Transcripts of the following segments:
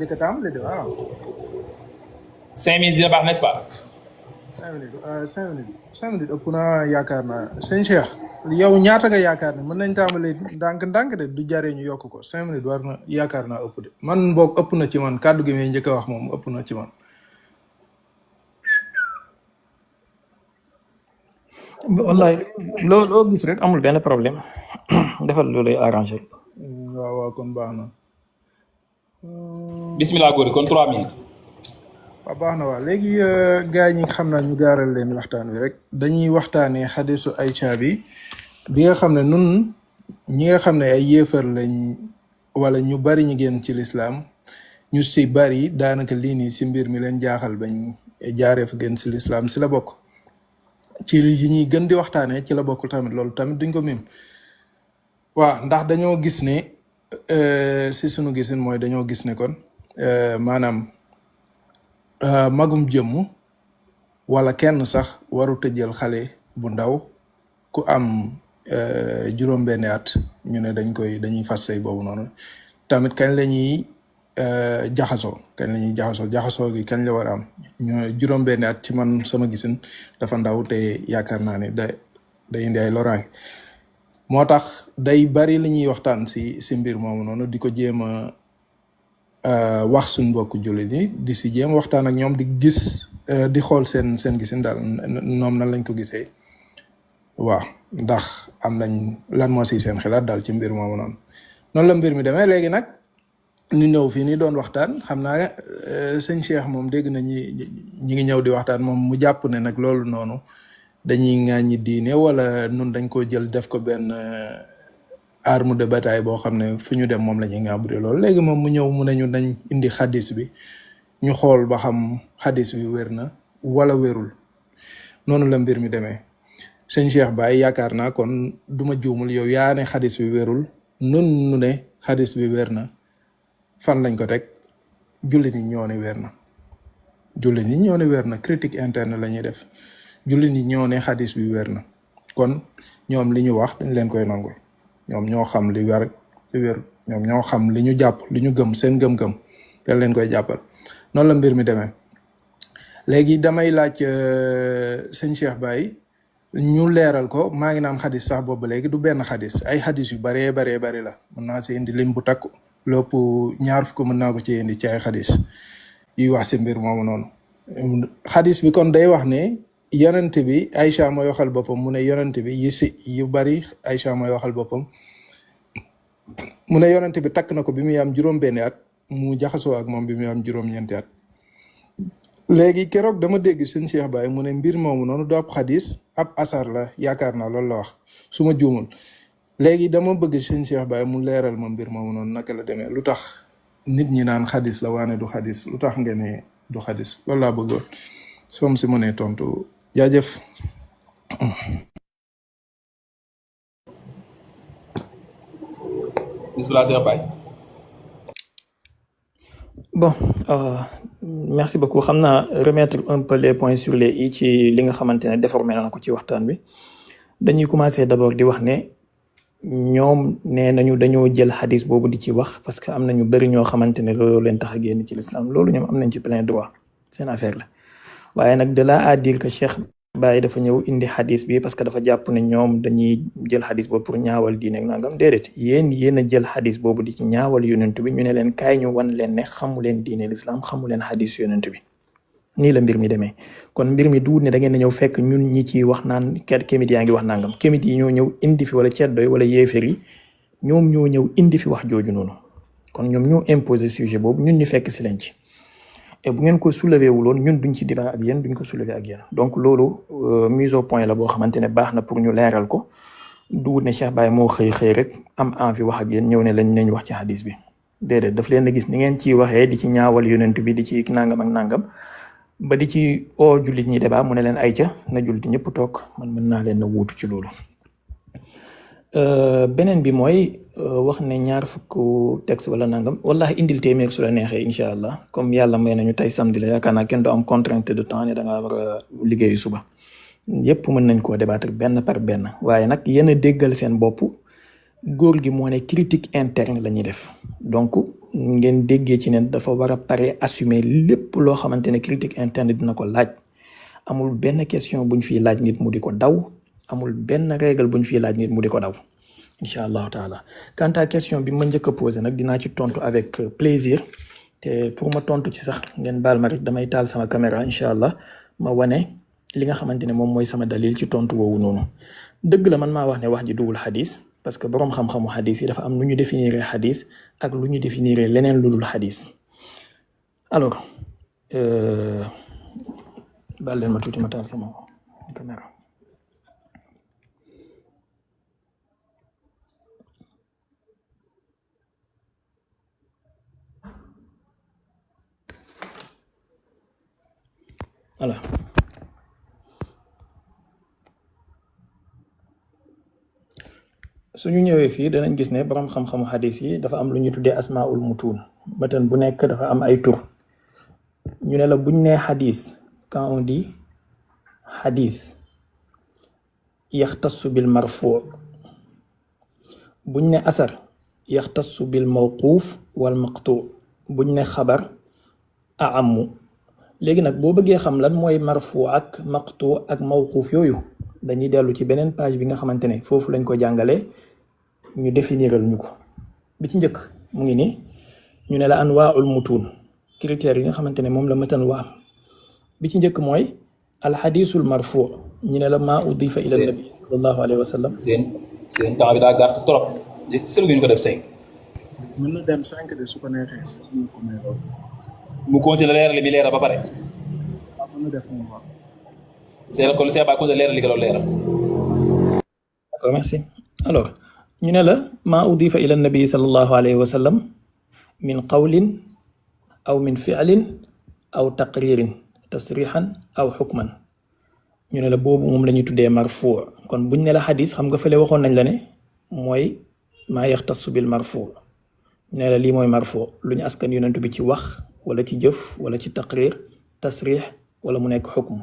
njëkk a tàmbali de waaw. 5 minutes dina baax n'est-ce pas. 5 minutes ëpp naa yaakaar naa sëñ Cheikh yow ñaata nga yaakaar ne mën nañ tàmbali ndànk de du jaree ñu yokk ko 5 minutes war na yaakaar naa ëpp de man boog ëpp na ci man kàddu gi may njëkk a wax moom ëpp na ci man. wallahi loo gis rek amul benn problème defal lu lay arrangé. waaw kon baax na. bismillah góor kon 3 minutes. waaw baax na waaw léegi gars yi ñi xam naa ñu gaaral leen waxtaan wi rek dañuy waxtaanee xadisu Aïcha bi nga xam ne nun ñi nga xam ne ay yéefar lañ wala ñu bari ñu génn ci lislaam ñu si bari daanaka lii nii si mbir mi leen jaaxal bañ jaaree fa génn ci lislaam si la bokk ci yi ñuy gën di waxtaanee ci la bokk tamit loolu tamit duñ ko mim waaw ndax dañoo gis ne si sunu gisin mooy dañoo gis ne kon maanaam magum jëmm wala kenn sax warut a jël xale bu ndaw ku am juróom-benni at ñu ne dañuy fas sëy boobu noonu tamit kañ la ñuy jaxasoo jaxasoo gi kañ la war a am ñu juróom-benni at ci man sama gisin dafa ndaw te yaakaar naa ne day indi ay loraange moo tax day bari li ñuy waxtaan si mbir moomu noonu di ko jéem a wax suñ mbokk jullit yi di si jéem waxtaan ak ñoom di gis di xool seen gisin daal ñoom nan lañ ko gisee waaw ndax am nañ lan moo si seen xalaat daal ci mbir moomu noonu la mbir mi demee léegi nag ñu ñëw fii nii doon waxtaan xam naa sëñ Cheikh moom dégg na ñi ngi ñëw di waxtaan moom mu jàpp ne nag loolu noonu dañuy ŋàññi diine wala nun dañ ko jël def ko benn arme de bataille boo xam ne fu ñu dem moom la ñuy ŋàbbure loolu léegi moom mu ñëw mu ne ñu dañ indi xadis bi ñu xool ba xam xadis bi wér na wala wérul noonu la mbir mi demee sëñ Cheikh Baye yaakaar naa kon duma juumul yow yaa ne xadis bi wérul nun nu ne xadis bi wér na fan lañ ko teg jullit ñi ñoo ne wér na jullit ñi ñoo ne wér na critique interne la ñuy def jullit ñi ñoo ne xadis bi wér na kon ñoom li ñu wax dañ leen koy nangul ñoom ñoo xam li wér ñoom ñoo xam li ñu jàpp li ñu gëm seen gëm-gëm dañ leen koy jàppal noonu la mbir mi demee léegi damay laaj sëñ Cheikh Baye ñu leeral ko maa ngi naan xadis sax boobu léegi du benn xadis ay xadis yu baree bari la mën naa si indi lim bu takku lépp 2 fukk mën naa ko ci indi ci ay xadis yuy wax si mbir moomu noonu xadis bi kon day wax ne yonent bi Aïcha mooy waxal boppam mu ne yonent bi yu bari Aïcha mooy waxal boppam mu ne yonent bi takk na ko bi muy am juróom-benni at mu jaxasoo ak moom bi muy am juróom-ñeenti at léegi keroog dama dégg sëñ Cheikh Baye mu ne mbir moomu noonu du ab xadis ab asar la yaakaar naa loolu la wax su ma juumul léegi dama bëgg sëñ Cheikh Baye mu leeral ma mbir moomu noonu naka la demee lu tax nit ñi naan xadis la waane du xadis lu tax ngeen ne du xadis loolu laa bëggoon soom si mënee tontu jaajëf. bismillah Cheikh Baye. Bon, merci beaucoup xam naa remettre un peu les points sur les i ci li nga xamante ne déformé na ko ci waxtaan bi dañuy commencer d'abord di wax ne ñoom nee nañu dañoo jël xadis boobu di ci wax parce que am na ñu bëri ñoo xamante ne loolu leen tax a génn ci l'islam loolu ñoom am nañ ci plein droit seen affaire la waaye nag de là à dire que Cheikh Baye dafa ñëw indi xadis bi parce que dafa jàpp ne ñoom dañuy jël xadis boobu pour ñaawal diine ak nangam déedéet yéen a jël xadis boobu di ci ñaawal yonent bi ñu ne leen kaay ñu wan leen ne xamu leen diine l'islam xamu leen xadis yonent bi nii la mbir mi demee kon mbir mi du ne da ngeen a ñëw fekk ñun ñi ci wax naan kémit yaa ngi wax nangam kémit yi ñoo ñëw indi fi wala ceddoy wala yéeféer yi ñoom ñoo ñëw indi fi wax jooju noonu kon ñoom ñoo imposer sujet boobu ñun ñu fekk si leen ci et bu ngeen ko soulever wuloon ñun duñ ci débat ak yéen duñ ko soulever ak yéen donc loolu mise au point la boo xamante ne baax na pour ñu leeral ko du ne Cheikh Baye moo xëy rek am envie wax ak yéen ñëw ne lañ nañ wax ci hadis bi déedéet daf leen a gis ni ngeen ciy waxee di ci ñaawal yonent bi di ci nangam ak nangam ba di ci oo jullit ñi débat mu ne leen ay ca na jullit ñëpp toog man mën naa leen a wuutu ci loolu. beneen bi mooy wax ne 2 fukk texte wala nangam wallahi indil téeméer su la neexee incha allah comme yàlla may nañu tey samedi la yaakaar naa kenn du am contrainte de temps ne da ngaa war a liggéeyu suba yépp mën nañ koo débattre benn par benn waaye nag yéen a déggal seen bopp góor gi moo ne critique interne la ñuy def donc ngeen déggee ci ne dafa war a pare assumer lépp loo xamante ne critique interne dina ko laaj. amul benn question buñ fiy laaj nit mu di ko daw amul benn règle buñ fiy laaj nit mu di ko daw incha allahu taala. quant à question bi ma njëkk a posé nag dinaa ci tontu avec plaisir te pour ma tontu ci sax ngeen baal ma rek damay taal sama caméra incha allah ma wane li nga xamante ne moom mooy sama dalil ci tontu woowu noonu. dëgg la man maa wax ne wax ji duwul xadis parce que boroom xam-xamu xadis yi dafa am lu ñu définir xadis ak lu ñu définir leneen lu dul xadis. alors baal leen ma tuuti ma taal sama caméra. voilà suñu ñëwee fii danañ gis ne borom xam-xamu xadis yi dafa am lu ñu tuddee asmaul mutuun matan bu nekk dafa am ay tur ñu ne la buñ nee xadis quand on dit xadis yaxtassu bil marfuu buñ ne asar yaxtassu bil mawquuf wal maqtuu buñ ne xabar aamu. léegi nag boo bëggee xam lan mooy marfu ak maqtu ak mawquuf yooyu dañuy dellu ci beneen page bi nga xamante ne foofu lañ ko jàngalee ñu définiral ñu ko. bi ci njëkk mu ngi ni ñu ne la anwaaul mutuun critères yi nga xamante ne moom la matan wa am bi ci njëkk mooy alxadisul marfu ñu ne la maa udifa ila nabi sallallahu alayhi wa sallam. seen temps bi daa gàtt trop selu ngeen ko def 5. mën na dem 5 de su ko neexee mu continuer leeral bi leeral ba pare. waaw mën na def moom waaw. c'est kon c'est pas continuer leeral li ko doon leeral. d'accord merci. alors ñu ne la maa udifa ila nabi sallallahu alayhi wa sallam min qawlin aw min fi'lin aw taqririn tasrixan aw xukman ñu ne la boobu moom la ñuy tuddee marfu kon buñ ne la xadis xam nga fële waxoon nañ la ne mooy maa yaxtassu bil marfu ñu ne la lii mooy marfu lu ñu askan yonentu bi ci wax wala ci jëf wala ci taqrir tasrix wala mu nekk xukm.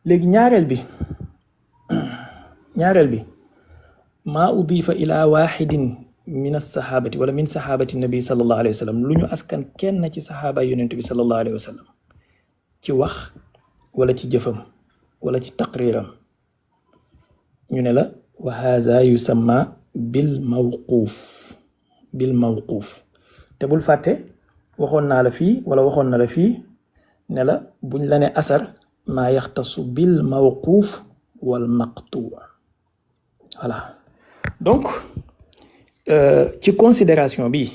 léegi ñaareel bi maa udifa ila waxidin min alsaxaabati wala min saxaabati nabi sallallahu alayhi wa sallam lu ñu askan kenn ci saxaaba yonentu bi sallallahu alayhi wa sallam ci wax wala ci jëfam wala ci taqriram ñu ne la wa haza yusamma bil mawquuf te bul fàtte waxoon naa la fii wala waxoon na la fii ne la buñ la ne asar maa yaxtasu bil mawquuf wal maqtuu. voilà donc ci considération bi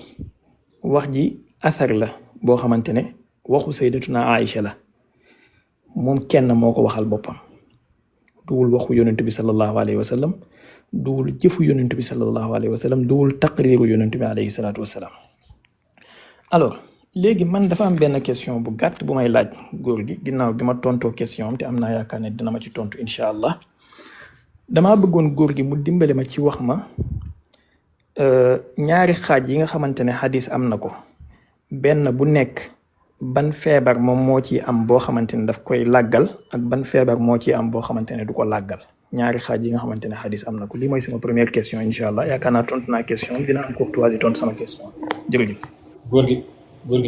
wax ji asar la boo xamante ne waxu sayyidatuna Aïcha la moom kenn moo ko waxal boppam duwul waxu yonent bi sallallahu alayhi wa sallam duwul jëfu yonent bi sallallahu alayhi wa sallam duwul taqriiru yonent bi alayhi salaatu wasalaam. alors léegi man dafa am benn question bu gàtt bu may laaj góor gi ginnaaw bi ma tontoo question am te am naa yaakaar ne dina ma ci tontu incha allah damaa bëggoon góor gi mu dimbale ma ci wax ma ñaari xaaj yi nga xamante ne xadis am na ko benn bu nekk ban feebar moom moo ci am boo xamante ne daf koy làggal ak ban feebar moo ci am boo xamante ne du ko làggal ñaari xaaj yi nga xamante ne xadis am na ko lii mooy sama première question incha allah yaakaar naa tontu naa question dina am courtoisie tontu sama question jërëjëf. góor gi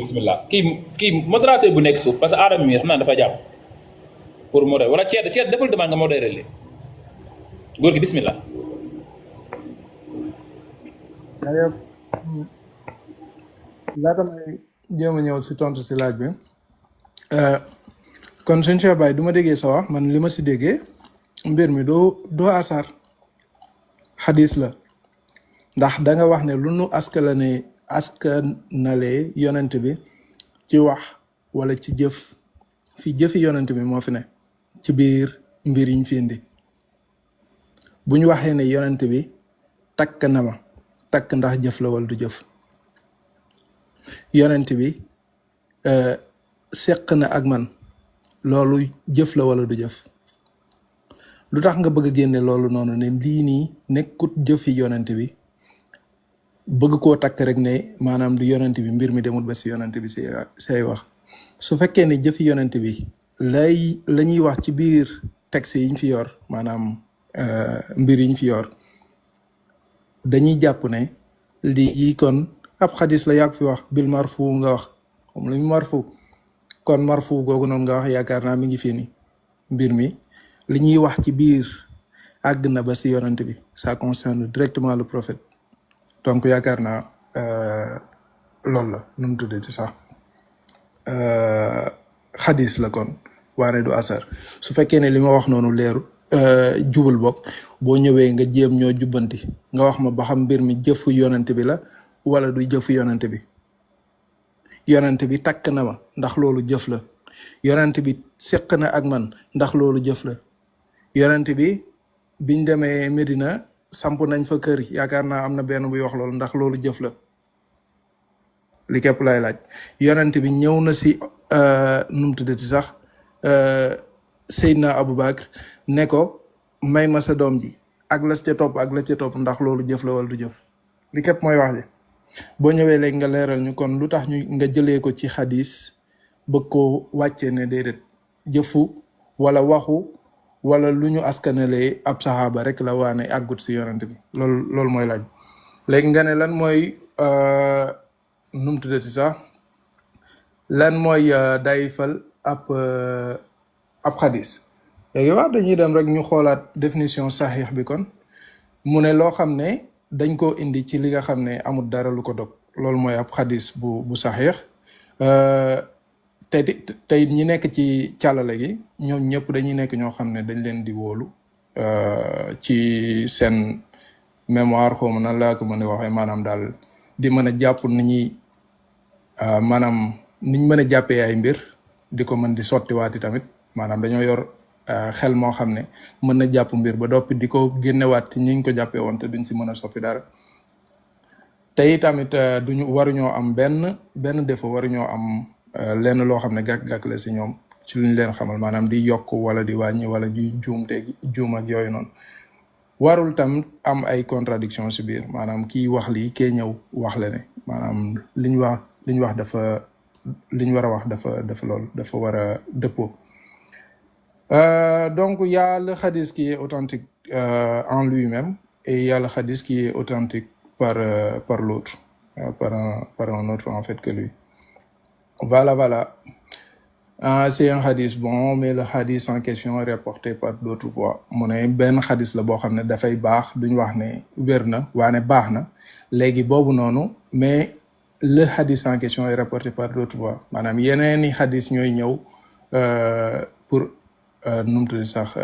bismillah kii modérateur bu nekk suuf parce que aadama mi xam naa dafa jàpp pour modérer wala ceed defal demande nga modérer li góor gi bismillah. jaajëf laata may jéem a ñëw si tontu si laaj bi kon suñ Cheikh Baye du ma déggee sa wax man li ma si déggee mbir mi doo asar xadis la ndax da nga wax ne lu nu askanalee yonent bi ci wax wala ci jëf fi jëfi yonent bi moo fi ne ci biir mbir yiñ fi indi bu ñu waxee ne yonent bi takk na ma takk ndax jëf la wala du jëf yonent bi seq na ak man loolu jëf la wala du jëf lu tax nga bëgg a génne loolu noonu ne lii nii nekkut jëfi yonent bi bëgg koo takk rek ne maanaam du yonent bi mbir mi demul ba si yonent bi say wax su fekkee ne jëfi yonent bi la ñuy wax ci biir texte yiñ fi yor maanaam mbir yiñ fi yor dañuy jàpp ne lii kon ab xadis la yàgg fi wax bil marfu nga wax xam lu marfu kon marfu googu noonu nga wax yaakaar naa mi ngi fii ni mbir mi li ñuy wax ci biir àgg na ba si yonent bi ça concerne directement le prophète donc yaakaar naa loolu la nu mu tuddee ci sax xadis la kon waane du asar su fekkee ne li ma wax noonu leeru jubul bokk boo ñëwee nga jéem ñoo jubbanti nga wax ma ba xam mbir mi jëfu yonent bi la wala du jëfu yonent bi yonent bi takk na ma ndax loolu jëf la yonent bi seq na ak man ndax loolu jëf la yonent bi biñ demee Medina samp nañ fa kër yaakaar naa am na benn buy wax loolu ndax loolu jëf la li képp lay laaj yonent bi ñëw na si nu mu tuddati sax Seydina Aboubacar ne ko may ma sa doom ji ak la ca topp ak la ca topp ndax loolu jëf la wala du jëf li képp mooy wax ji boo ñëwee léegi nga leeral ñu kon lu tax ñu nga jëlee ko ci xadis bëgg ko wàccee ne déedéet jëfu wala waxu wala lu ñu askanelee ab saxaaba rek la waane àggut si yonent bi loolu mooy laaj léegi nga ne lan mooy nu mu tuddati sax lan mooy dayifal ab xadis léegi wax dañuy dem rek ñu xoolaat définition saxiix bi kon mu ne loo xam ne dañ koo indi ci li nga xam ne amul dara lu ko dog loolu mooy ab xadis bu saxiix tey ñi nekk ci càllale gi ñoom ñëpp dañuy nekk ñoo xam ne dañ leen di wóolu ci seen mémoire xaw ma nan laa ko mën a waxee maanaam daal di mën a jàpp ni ñuy maanaam niñ mën a jàppee ay mbir di ko mën di sottiwaati tamit maanaam dañoo yor xel moo xam ne mën na jàpp mbir ba doppi di ko génnewaat ci ñiñ ko jàppee woon te duñ si mën a soppi dara tey tamit waruñoo am benn défaut waruñoo am lenn loo xam ne gàkk-gàkk la si ñoom ci luñ leen xamal maanaam di yokk wala di wàññi wala di juum ak yooyu noonu warul tam am ay contradiction si biir maanaam kii wax lii kee ñëw wax la ne maanaam liñ wax dafa liñ war a wax dafa loolu dafa war a dëppoo donc il y a le hadith qui est authentique en lui-même et il y a le hadith qui est authentique par l'autre par un autre en fait que lui voilà c'est un hadith bon mais le hadith en question est rapporté par d'autres voies mu ne benn hadith la boo xam ne dafay baax duñ wax ne wér na waane baax na léegi boobu noonu mais le hadith en question est rapporté par d'autres voies maanaam yeneeni hadith ñooy ñëw pour nu mu tudd sax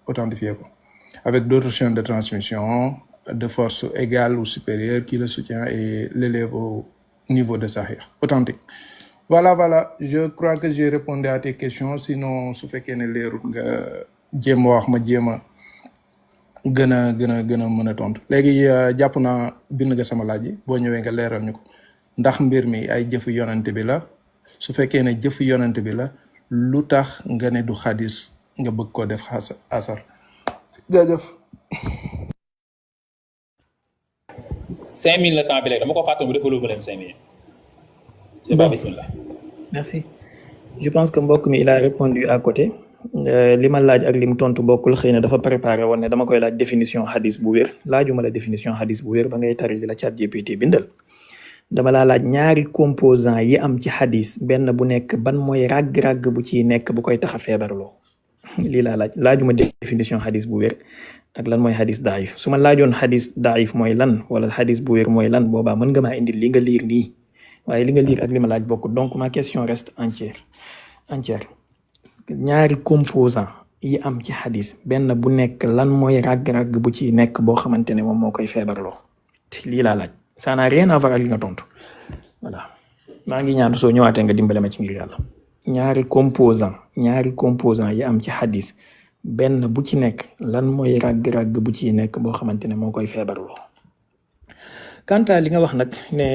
authentifier ko avec d'autres chaînes de transmission de force égale ou supérieure qui le soutient et l'élève au niveau de Sahih authentique voilà je crois que j'ai répondu à tes questions sinon su fekkee ne leerul nga jéem a wax ma jéem a gën a mën a tontu léegi jàpp naa bind nga sama laaj yi boo ñëwee nga leeral ñu ko ndax mbir mi ay jëfu yonent bi la su fekkee ne jëfu yonent bi la lu tax nga ne du xadis nga bëgg koo def asar jaajëf 5000 la temps bi léegi dama ko fàttali bu defaloo ba leen 5000 c'est pas bismillah merci je pense que mbokk mi il a répondu à côté li ma laaj ak li mu tontu bokkul xëy na dafa préparé woon ne dama koy laaj définition xadis bu wér laajuma la définition xadis bu wér ba ngay tari li la chat GPT bindal dama laa laaj ñaari composant yi am ci xadis benn bu nekk ban mooy ràgg-ràgg bu ciy nekk bu koy tax a feebarloo lii laa laajuma définition xadis bu wér ak lan mooy xadis daif su ma laajoon xadis daif mooy lan wala xadis bu wér mooy lan boobaa mën nga maa indi li nga liir nii waaye li nga liir ak li ma laaj bokkul donc ma question reste entière ñaari composant yi am ci xadis benn bu nekk lan mooy ràgg-ràgg bu ciy nekk boo xamante ne moom moo koy feebarloo lii laa laaj ça n'a rien à voir ak li nga tontu voilà maa ngi ñaan soo ñëwaatee nga dimbale ma ci ngir yàlla ñaari composant yi am ci xadis benn bu ci nekk lan mooy ràgg-ràgg bu ciy nekk boo xamante ne moo koy feebarloo quant à li nga wax nag ne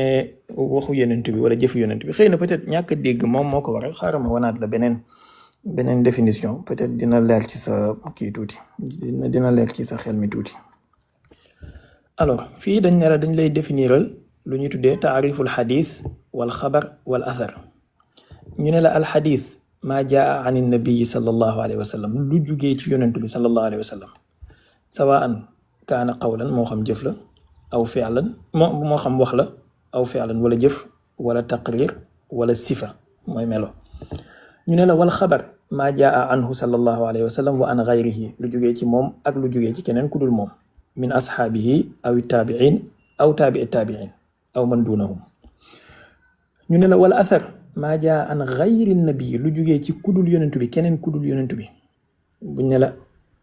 waxu yonent bi wala jëfu yonent bi xëy na peut-être ñàkk a dégg moom moo ko waral xaaral ma wanaat la beneen définition peut-être dina leer ci sa kii tuuti dina leer ci sa xel mi tuuti alors fii dañ ne la dañ lay définiral lu ñuy tuddee taariful xadis wal xabar wal athar ñu ne la al xadis maa jaa an nabii sallallahu alayhi wa sallam lu jugee ci yonent bi sallallahu alayhi wa sallam sawaan kaana qawlan moo xam jëf la aw fi'lan moo xam wax la aw fi'lan wala jëf wala taqrir wala sifa mooy melo. ñu ne la wal xabar maa jaa anhu sallallahu alayhi wa sallam wa an gayrihi lu jógee ci moom ak lu jógee ci keneen ku dul moom min ashaabihi aw taabiin aw taabii taabiin aw man dunahum. ñu ne la wala athar maa jaa an gayri nabi lu jógee ci kudul yonentu bi keneen kudul yonentu bi. buñ ne la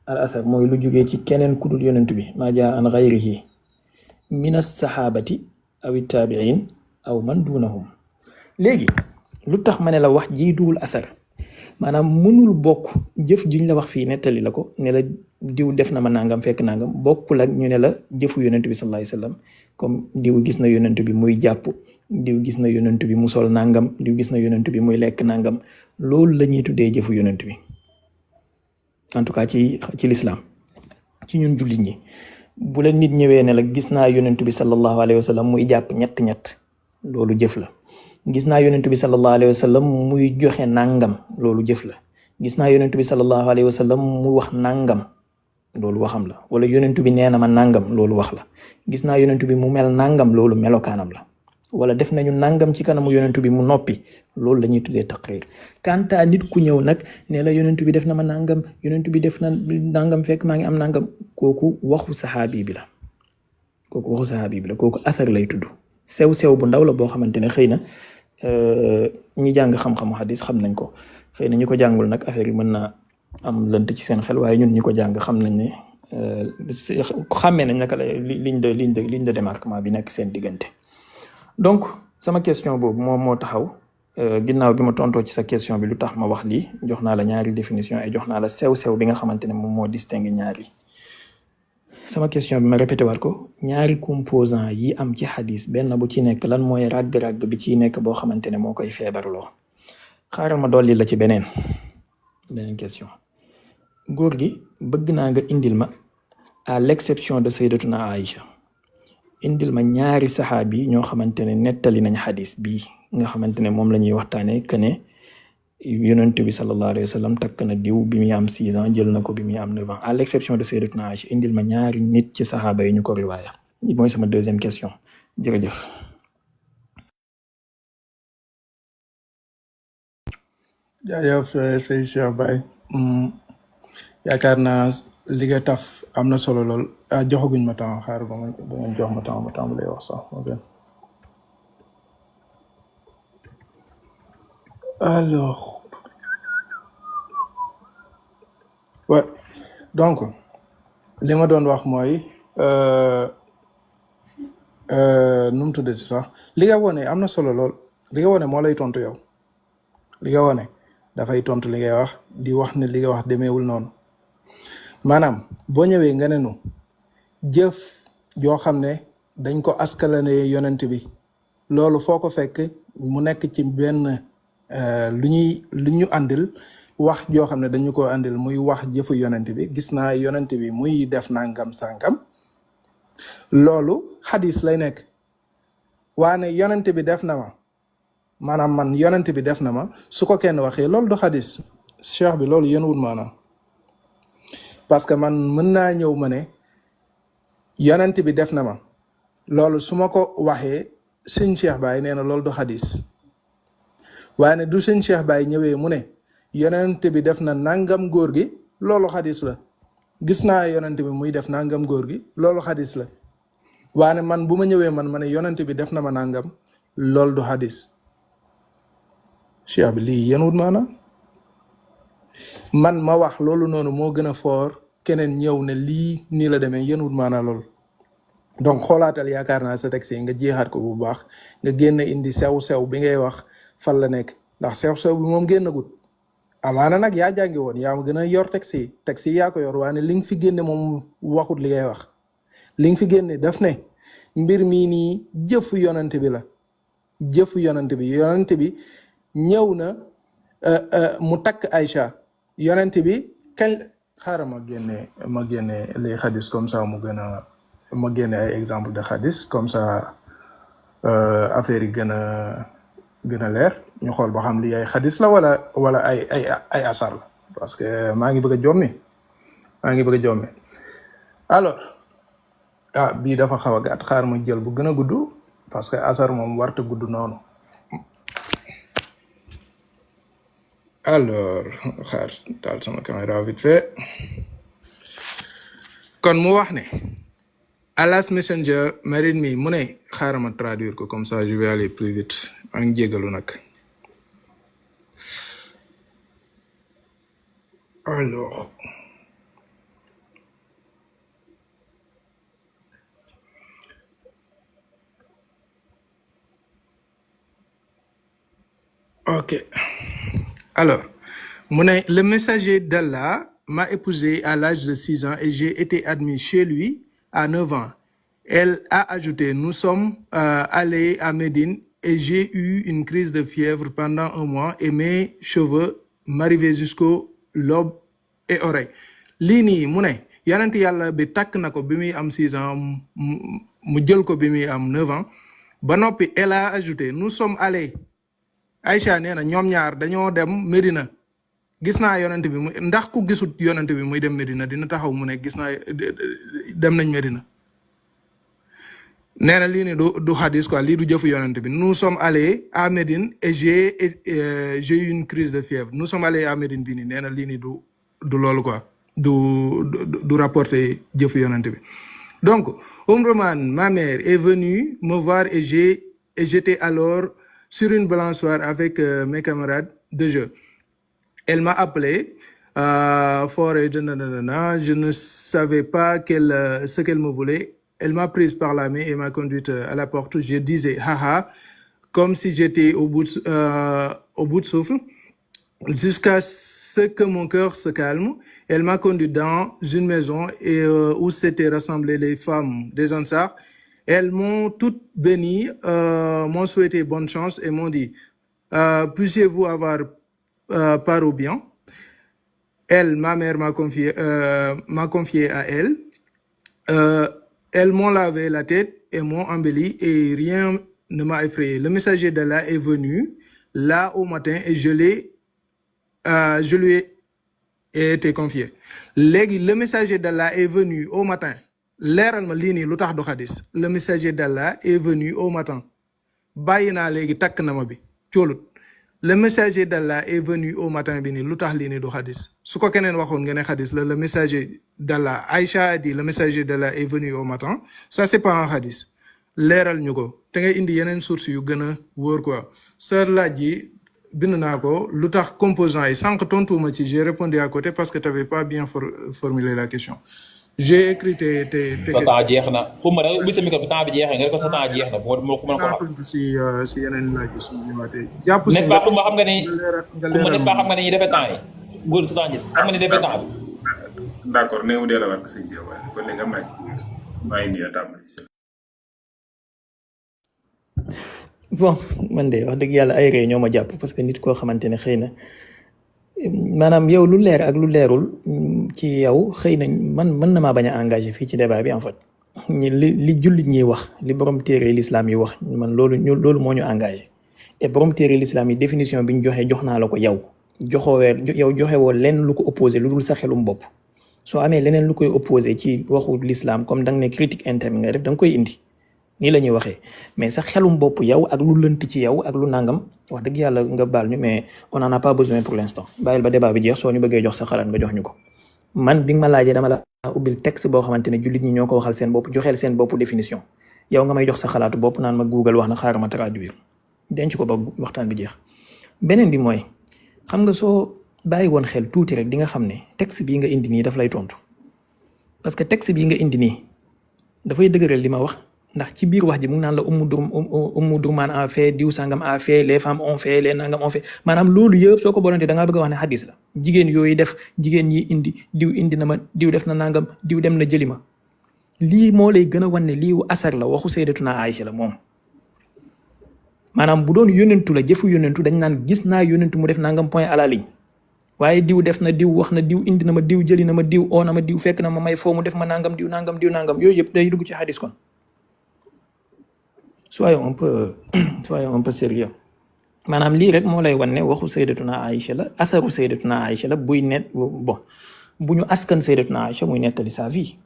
al athar mooy lu jógee ci keneen kudul yonentu bi maa jaa an gayrihi min as-sahabati aw taabiin aw man dunahum. léegi lu tax ma ne la wax ji duwul athar maanaam mënul bokk jëf juñ la wax fii nettali la ko ne la diw def na ma nangam fekk nangam bokkul ak ñu ne la jëfu yonent bi sallallahu alayhi wasallam comme diw gis na yonent bi muy jàpp diw gis na yonent bi mu sol nangam diw gis na yonent bi muy lekk nangam loolu la ñuy tuddee jëfu yonent bi en tout cas ci l'islam ci ñun jullit ñi. bu la nit ñëwee ne la gis naa yonent bi sallallahu alayhi wasallam muy jàpp ñett loolu jëf la. gis naa yonent bi sallallahu alayhi wa sallam muy joxe nangam loolu jëf la. gis naa yonent bi sallallahu alayhi wa sallam mu wax nangam loolu waxam la. wala yonent bi nee na ma nangam loolu wax la. gis naa yonent bi mu mel nangam loolu melokaanam la. wala def nañu nangam ci kanamu yonent bi mu noppi loolu la ñuy tuddee taqrir. kanta nit ku ñëw nag ne la yonent bi def na ma nangam yonent bi def na nangam fekk maa ngi am nangam kooku waxu saxaabi bi la. kooku athar lay tudd. sew bu ndaw la boo xamante ne xëy na ñi jàng xam-xamu xadis xam nañ ko xëy na ñi ko jàngul nag affaire yi mën naa am lënt ci seen xel waaye ñun ñi ko jàng xam nañ ne xàmmee nañ naka la ligne de démarquement bi nekk seen diggante. donc sama question boobu moo taxaw ginnaaw bi ma tontoo ci sa question bi lu tax ma wax lii jox naa la ñaari définition ay jox naa la sew bi nga xamante ne moom moo distingue ñaari. sama question bi ma répété waat ko ñaari composant yi am ci xadis benn bu ci nekk lan mooy ràgg-ràgg bi ciy nekk boo xamante ne moo koy feebarloo. xaaral ma dolli la ci beneen question. góor gi bëgg naa nga indil ma à l'exception de sayyidatuna Aïcha indil ma ñaari saxaabi ñoo xamante ne nettali nañ xadis bii nga xamante ne moom la ñuy waxtaanee que ne yonent bi sallallahu alayhi wa sallam takk na diw bi muy am 6 ans jël na ko bi muy am 9 ans à l'exception de sayyidatuna Aïcha indil ma ñaari nit ci saxaaba yi ñu ko riwaaya. mooy sama deuxième question jërëjëf. jaajëf sëñ Cheikh Baye yaakaar naa li nga taf am na solo lool joxaguñ ma temps xaar ba nga jox ma temps bu lay wax sax ok. alors ouais donc li ma doon wax mooy nu mu tuddati sax li nga wone am na solo lool li nga wone moo lay tontu yow li nga wone dafay tontu li ngay wax di wax ne li nga wax demeewul noonu maanaam boo ñëwee nga ne nu jëf joo xam ne dañ ko askalane yonent bi loolu foo ko fekk mu nekk ci benn lu ñu àndil wax joo xam ne dañu ko àndil muy wax jëfu yonent bi gis naa yonent bi muy def nangam sàngam loolu xadis lay nekk waane yonent bi def na ma maanaam man yonent bi def na ma su ko kenn waxee loolu du xadis cheikh bi loolu yéen wut maanaam parce que man mën naa ñëw ma ne yonent bi def na ma loolu su ma ko waxee sëñ Cheikh Baye nee na loolu du xadis waaye ne du sëñ Cheikh Baye ñëwee mu ne yonent bi def na nangam góor gi loolu xadis la gis naa yonent bi muy def nangam góor gi loolu xadis la waaye man bu ma ñëwee man ma ne yonent bi def na ma nangam loolu du xadis Cheikh bi lii yéen wut maanaam man ma wax loolu noonu moo gën a foor keneen ñëw ne lii nii la demee yéen wut maanaam loolu donc xoolaatal yaakaar naa sa texte yi nga jeexaat ko bu baax nga génn indi sew bi ngay wax fan la nekk ndax sew bi moom génn gut amaana nag yaa jàngi woon yaa ma gën a yor texte yi yaa ko yor waane li nga fi génne moom waxut li ngay wax li nga fi génne daf ne mbir mii nii jëfu yonent bi la jëfu yonent bi ñëw na mu takk Aïcha yonent bi kañ xaaral ma génne les xadis comme ça mu gën a ma génne ay exemple de xadis comme ça affaire yi gën a leer ñu xool ba xam li ay xadis la wala ay asar la parce que maa ngi bëgg a jommi alors bii dafa xaw a gàtt xaar ma jël bu gën a gudd parce que asar moom warta gudd noonu. Alors xaar taal sama caméra vite fait. kon mu wax ne Allah's messenger married me mu ne xaaral ma traduire ko comme ça je vais aller plus vite maa ngi jégalu nag. Alors ok. Alors, le messager d'Allah m'a épousé à l'âge de 6 ans et j'ai été admis chez lui à 9 ans. Elle a ajouté, nous sommes allés à Médine et j'ai eu une crise de fièvre pendant 1 mois et mes cheveux m'arrivaient jusqu'au lobe et oreille. lii nii mu ne yonent yàlla bi takk na ko bi muy am 6 ans mu jël ko bi muy am 9 ans ba noppi elle a ajouté, nous sommes allés Aïcha nee na ñoom ñaar dañoo dem Medina gis naa yonent bi mu ndax ku gisut yonent bi muy dem Medina dina taxaw mu ne gis naa dem nañ Medina nee na lii ni du hadis quoi lii du jëfu yonent bi. Nous sommes allés à Médine et j'ai eu une crise de fièvre. Nous sommes allés à Médine bii nii nee na lii ni du loolu quoi du rapporter jëfu yonent bi. Donc Roman, ma mère est venue me voir et j'étais alors sur une balançoire avec mes camarades de jeu. Elle m'a appelé fort et je ne savais pas ce qu'elle me voulait. Elle m'a prise par la main et m'a conduite à la porte. Je disais haha comme si j'étais au bout de souffle jusqu'à ce que mon cœur se calme. Elle m'a conduit dans une maison où s'étaient rassemblées les femmes des Ansar. Elles m'ont toutes béni, m'ont souhaité bonne chance et m'ont dit puissiez-vous avoir part au bien. Elle, ma mère, m'a confié à elle. Elles m'ont lavé la tête et m'ont embelli et rien ne m'a effrayé. Le messager d'Allah est venu là au matin et je lui ai été confié. Léegi le messager d'Allah est venu au matin. leeral ma lii nii lu tax du xadis. Le messager d'Allah est venu au matin. bàyyi naa léegi takk na ma bi coolut. Le messager d'Allah est venu au matin bi nii lu tax lii nii du xadis su ko keneen waxoon nga ne xadis la. Le messager d'Allah, Aïcha a dit le messager d'Allah est venu au matin, ça c'est pas un xadis. leeral ñu ko te ngay indi yeneen source yu gën a wóor quoi. sa laaj yi bind naa ko lu tax composants yi sànq tontuwuma ci j'ai répondu à côté parce que t'avais pas bien formulé la question. J'ai écrit tes sa temps jeex na fu mu ne ubbi sa micro bi temps bi jeexee nga ko sa temps jeex na moo ko mën a ko xam. si yeneen laaj yi suñu ñëwaatee. jàpp si n'est-ce pas fu mu xam nga ni n'est-ce pas xam nga ni ñu defee temps yi góor sa temps ji xam nga ni defee temps bi. d'accord néew dee la war ko sëñ si waaye kon léegi am naa ci maa ngi nii a tàmbali. bon man de wax dëgg yàlla ay ree ñoo ma jàpp parce que nit koo xamante ne xëy na maanaam yow lu leer ak lu leerul ci yow xëy na man mën na maa bañ a engagé fii ci débat bi en fait li jullit ñiy wax li borom téere l'islam yi wax man loolu moo ñu engagé et borom téere l'islam yi définition bi ñu jox naa la ko yow joxewoo lenn lu ko opposé lu dul sa xelum bopp soo amee leneen lu koy opposé ci waxu l'islam comme da nga ne critique interne nga def da nga koy indi nii la ñuy waxee mais sa xelum bopp yow ak lu lënt ci yow ak lu nangam wax dëgg yàlla nga baal ñu mais on en a pas besoin pour l'instant bàyyil ba débat bi jeex soo ñu bëggee jox sa xalaat nga jox ñu ko. man bi nga ma laajee dama la ubbil texte boo xamante ne jullit ñi ñoo ko waxal seen bopp joxeel seen bopp définition yow nga may jox sa xalaatu bopp naan ma Google wax na xaaral ma traduire denc ko ba waxtaan bi jeex. beneen bi mooy xam nga soo bàyyi woon xel tuuti rek di nga xam ne texte bii nga indi nii daf lay tontu parce que texte bii nga indi nii dafay dëgëral li ma wax. ndax ci biir wax ji mu ngi naan la Ummu Durmaan a fait diw sangam a fait les femmes ont fait les nangam ont fait maanaam loolu yëpp soo ko bolonte da ngaa bëgg a wax ne hadis la jigéen yooyu def jigéen ñi indi na ma diw def na nangam diw dem na jëli ma lii moo lay gën a wan ne lii asar la waxu Sayyidatuna Aïcha la moom maanaam bu doon yónentu la jëfu yónentu dañ naan gis naa yónentu mu def nangam point à la ligne waaye diw def na diw wax na diw indi na ma diw jëli na ma diw oo na ma diw fekk na ma may foo mu def ma nangam diw nangam yooyu yëpp day dugg ci hadis kon. soyons un peu sérieux maanaam lii rek moo lay wan ne waxu Sayyidatuna Aïcha la asaru Sayyidatuna Aïcha la buy net bon bu ñu askan Sayyidatuna Aïcha muy nettali sa vie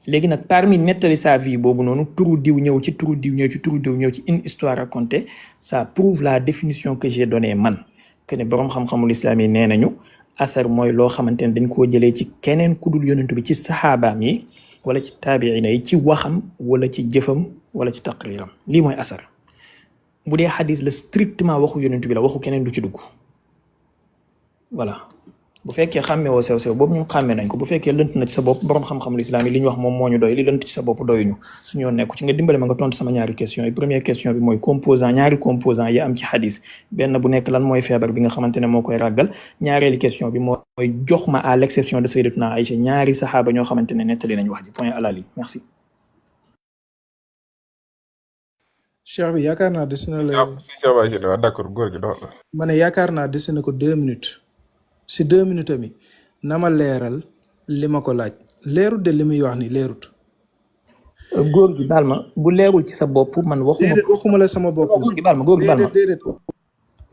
léegi nag parmi nettali sa vie boobu noonu turu diw ñëw ci turu diw ñëw ci turu diw ñëw ci une histoire racontée ça prouve la définition que j'ai donnée man que ne boroom xam-xamul islam yi nee nañu asar mooy loo xamante ne dañ koo jëlee ci keneen ku dul yonentu bi ci saxaabaam yi wala ci taabiina yi ci waxam wala ci jëfam wala ci taqriram lii mooy asar bu dee xadis la strictement waxu yonentu bi la waxu keneen du ci dugg voilà bu fekkee xàmmee woo sew sew boobu ñun xàmmee nañ ko bu fekkee lënt na ci sa bopp boroom xam-xamul islam yi li ñu wax moom moo ñu doy li lënt ci sa bopp doyuñu suñu yoon nekku ci nga dimbale ma nga tontu sama ñaari question yi première question bi mooy ñaari composant yi am ci xadis benn bu nekk lan mooy feebar bi nga xamante ne moo koy ràggal ñaareeli question bi mooy jox ma à l'exception de Sayyidatuna Aïcha ñaari saxaaba ñoo xamante ne nettali nañ wax ji point à la ligne merci. cheikh bi yaakaar naa des na la d'accord góor gi dox ma ne yaakaar naa des na ko 2 minutes si 2 minutes mi na ma leeral li ma ko laaj leerut de li muy wax ni leerut. góor gi baal ma bu leerul ci sa bopp man waxuma. déedéet waxuma la sama bopp. góor gi baal ma góor gi baal ma déedéet.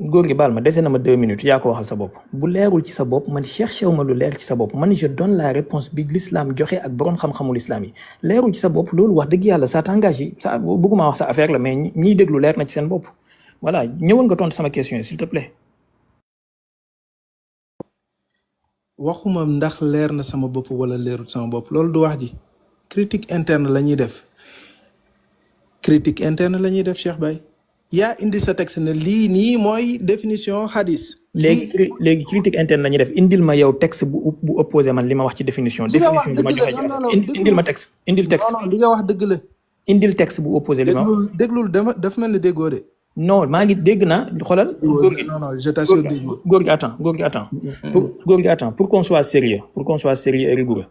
góor gi baal ma dese na ma 2 minutes yaa ko waxal sa bopp bu leerul ci sa bopp man cherché wu ma lu leer ci sa bopp man je donne la réponse bi l'islam joxe ak borom xam-xamul islam yi leerul ci sa bopp loolu wax dëgg yàlla ça t'engage yi ça bëgguma wax sa affaire la mais ñiy déglu leer na ci seen bopp voilà ñëwal nga tontu sama question yi s'il te plaît. waxuma ndax leer na sama bopp wala leerut sama bopp loolu du wax ji critique interne la ñuy def Cheikh Baye yaa indi sa texte ne lii nii mooy définition hadis. léegi critique interne la ñuy def indil ma yow texte bu opposé man li ma wax ci définition. li nga wax définition bi ma joxe ci indil ma texte indil texte. non li nga wax dëgg la. indil texte bu opposé li ma wax. déglul dafa mel ni déggoo de. non maa ngi dégg naa xoolal. non je t'assure dégg góor gi attends pour qu'on soit sérieux et rigoureux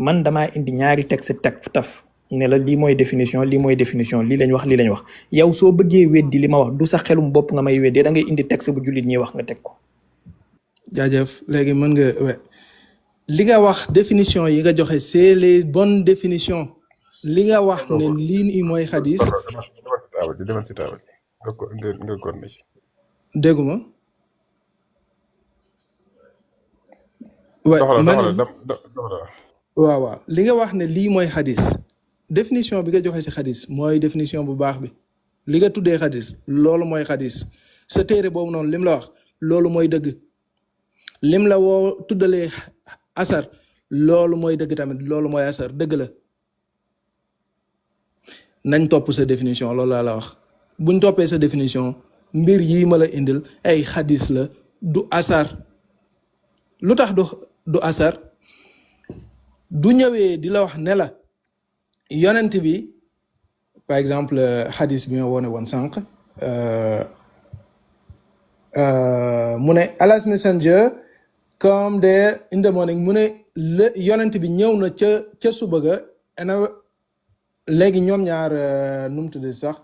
man damaa indi ñaari texte taf ne la lii mooy définition lii lañ wax yow soo bëggee weddi li ma wax du sa xelum bopp nga may weddee da ngay indi texte bu jullit ñi wax nga teg ko. jaajëf léegi mën nga li nga wax définition yi nga joxe c'est les bonnes définitions li nga wax ne lii nii mooy xadis. demal ci taabal nga kon na ci. dégguma. waaw li nga wax ne lii mooy xadis définition bi nga joxe ci xadis mooy définition bu baax bi li nga tuddee xadis loolu mooy xadis sa téere boobu noonu lim la wax loolu mooy dëgg lim la woo tuddalee asar loolu mooy dëgg tamit loolu mooy asar dëgg la nañ topp sa définition loolu laa la wax buñ toppee sa définition mbir yii ma la indil ay xadis la du asar lu tax du asar du ñëwee di la wax ne la yonent bi par exemple xadis bi ma wone woon sànq mu ne Allah's messenger come there in the morning mu ne yonent bi ñëw na ca suba ga ana léegi ñoom ñaar nu mu tudd sax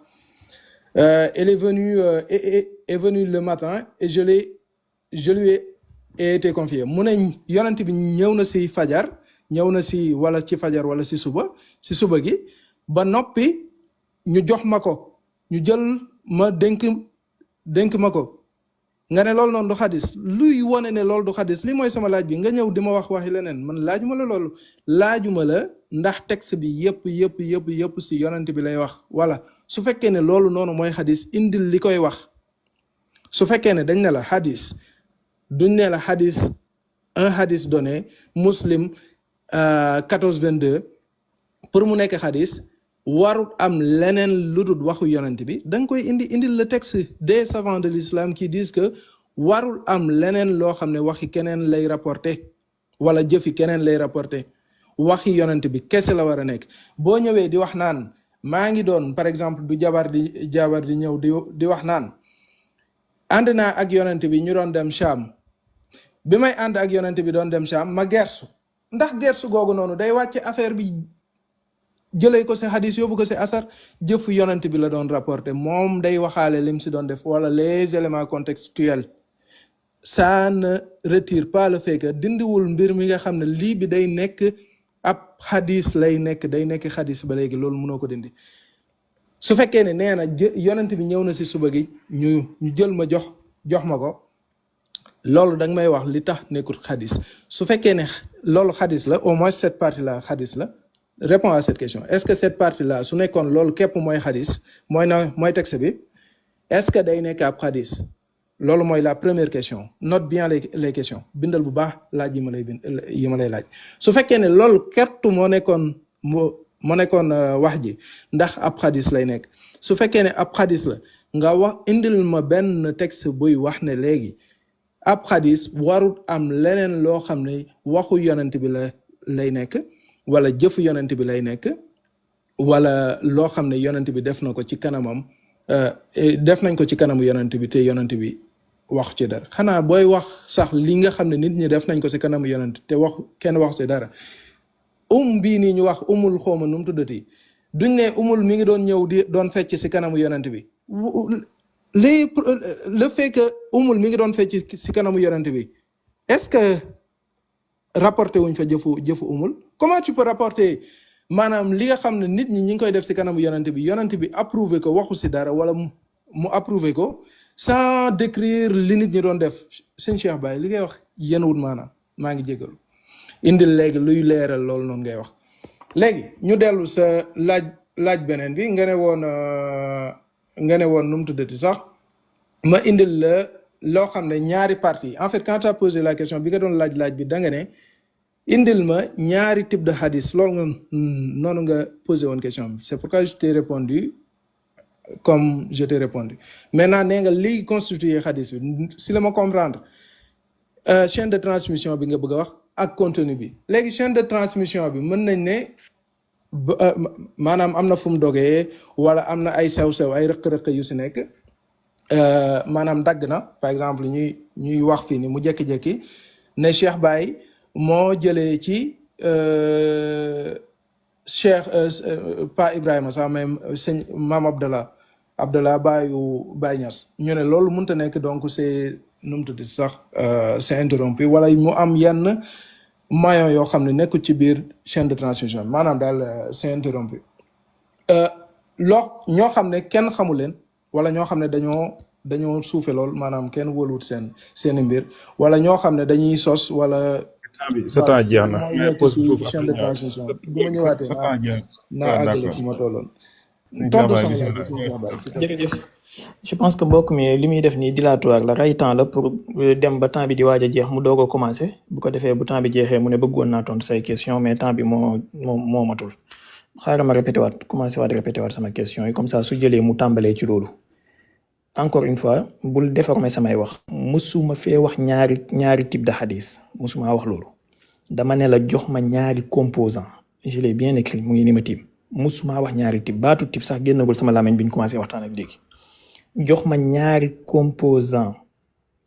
elle est venue le matin et je lui ai été confié mu ne yonent bi ñëw na si fajar ñëw na si wala ci fajar wala si suba gi ba noppi ñu jox ma ko ñu jël ma dénk ma ko nga ne loolu noonu du xadis luy wone ne loolu du xadis li mooy sama laaj bi nga ñëw di ma waxi leneen man laajuma la loolu laajuma la ndax texte bi yëpp si yonent bi lay wax wala su fekkee ne loolu noonu mooy xadis indil li koy wax su fekkee ne dañ ne la xadis duñ ne la xadis un xadis donné muslim 14-22 pour mu nekk xadis warut am leneen lu dul waxu yonent bi da nga koy indil le texte des savants de l'islam qui disent que warul am leneen loo xam ne waxi keneen lay rapporté wala jëfi keneen lay rapporté waxi yonent bi kese la war a nekk boo ñëwee di wax naan maa ngi doon par exemple du jabar di ñëw di wax naan ànd naa ak yonent bi ñu doon dem Cham bi may ànd ak yonent bi doon dem Cham ma gersu ndax gersu googu noonu day wàcce affaire bi jëlee ko si hadis yóbbu ko si asar jëfu yonent bi la doon rapporté moom day waxaale lim si doon def wala les éléments contextuels ça ne retire pas le fait que dindiwul mbir mi nga xam ne lii bi day nekk ab hadis lay nekk day nekk hadis ba léegi loolu mënoo ko dindi su fekkee ne nee na yonent bi ñëw na si suba gi ñu jël ma jox ma ko loolu da nga may wax li tax nekkul xadis su fekkee ne loolu xadis la au moins cette partie là xadis la réponds à cette question. Est-ce que cette partie-là su nekkoon loolu képp mooy xadis mooy texte bi est-ce que day nekk ab xadis loolu mooy la première question. Note bien les questions bindal bu baax laaj yi ma lay laaj su fekkee ne loolu kertu moo nekkoon wax ji ndax ab xadis lay nekk su fekkee ne ab xadis la nga wax indil ma benn texte buy wax ne léegi ab xadis warut am leneen loo xam ne waxu yonent bi lay nekk wala jëfu yonent bi lay nekk wala loo xam ne yonent bi def na ko ci kanamam def nañ ko ci kanamu yonent bi te yonent bi wax ci dara xanaa booy wax sax li nga xam ne nit ñi def nañ ko ci kanamu yonent te kenn wax ci dara bii nii ñu wax umul xooma nu mu tuddati duñ ne umul mi ngi doon ñëw di doon fecc ci kanamu yonent bi le fait que umul mi ngi doon fecc ci kanamu yonent bi est-ce que rapporté wuñ fa jëfu umul comment tu peux rapporter maanaam li nga xam ne nit ñi ngi koy def ci kanamu yonent bi approuvé ko waxu ci dara wala mu approuvé ko sans décrire li nit ñi doon def sëñ Cheikh Baye li ngay wax yenwut maanaam maa ngi jégalu indil léegi luy leeral loolu noonu ngay wax léegi ñu dellu sa laaj beneen bi nga ne woon nu mu tuddati sax ma indil la loo xam ne ñaari parties en fait quand tu as posé la question bi nga doon laaj bi da nga ne indil ma ñaari type de hadith loolu nga noonu nga posé woon question bi c'est pourquoi je t'ai répondu comme je t'ai répondu maintenant nee nga liy constituer hadith bi si la ma comprendre chaîne de transmission bi nga bëgg a wax ak contenu bi léegi chaîne de transmission bi mën nañ ne maanaam am na fu mu dogee wala am na ay sew-sew ay rëq-rëq yu si nekk maanaam dagg na par exemple ñuy wax fii ni mu jékki-jékki ne Cheikh Baye moo jëlee ci Cheikh pas Ibrahima sax même sëñ Maam Abdallah Baye Niass ñu ne loolu mënut a nekk donc c'est nu mu tudd sax c'est interrompu wala mu am yenn maillon yoo xam ne nekkul ci biir chaîne de transmission maanaam daal c'est interrompu ñoo xam ne kenn xamu leen wala ñoo xam ne dañoo suufe lool maanaam kenn wóoluwut seen mbir wala ñoo xam ne dañuy sos wala. sa temps jeex na mais pose foofu chaîne de transmission bu ma ñëwaatee naa àggale fi ma tolloon. jërëjëf je pense que mbokk mi li muy def nii dilatoire la ray temps la pour dem ba temps bi di waaj a jeex mu doog a commencé bu ko defee bu temps bi jeexee mu ne bëggoon naa tontu say question mais temps bi moo matul xaaral ma répété waat commencé waat répété waat sama question yi comme ça su jëlee mu tàmbalee ci loolu encore une fois bul déformer samay wax musuma fee wax ñaari type de hadith musuma wax loolu dama ne la jox ma ñaari composant je l'ai bien écrit mu ngi ni ma tiim musuma wax ñaari type baatu type sax génnagul sama làmmiñ bi ñu commencé waxtaan ak léegi jox ma ñaari composant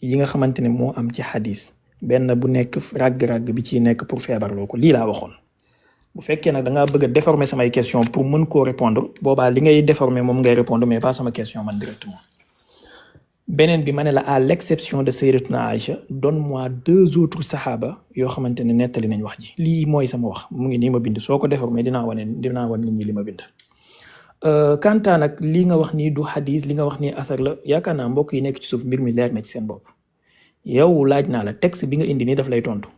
yi nga xamante ne moo am ci hadith benn bu nekk ràgg-ràgg bi ciy nekk pour feebarloo ko lii laa waxoon bu fekkee nag da ngaa bëgg a déformer samay question pour mën koo répondre boobaa li ngay déformer moom ngay répondre mais pas sama question man directement beneen bi ma ne la à l'exception de Sayyidatuna Aïcha donne-moi 2 autres sahaba yoo xamante ne nettali nañ wax ji lii mooy sama wax mu ngi nii ma bind soo ko déformer dinaa wan nit ñi li ma bind kanta nag li nga wax nii du hadith li nga wax nii asar la yaakaar naa mbokk yi nekk ci suuf mbir mi leer na ci seen bopp yow laaj naa la texte bi nga indi nii daf lay tontu